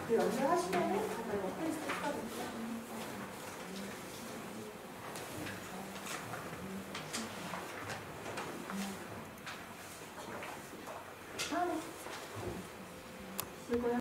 연결하시면은 정말 어떤 스텝까지 이거요.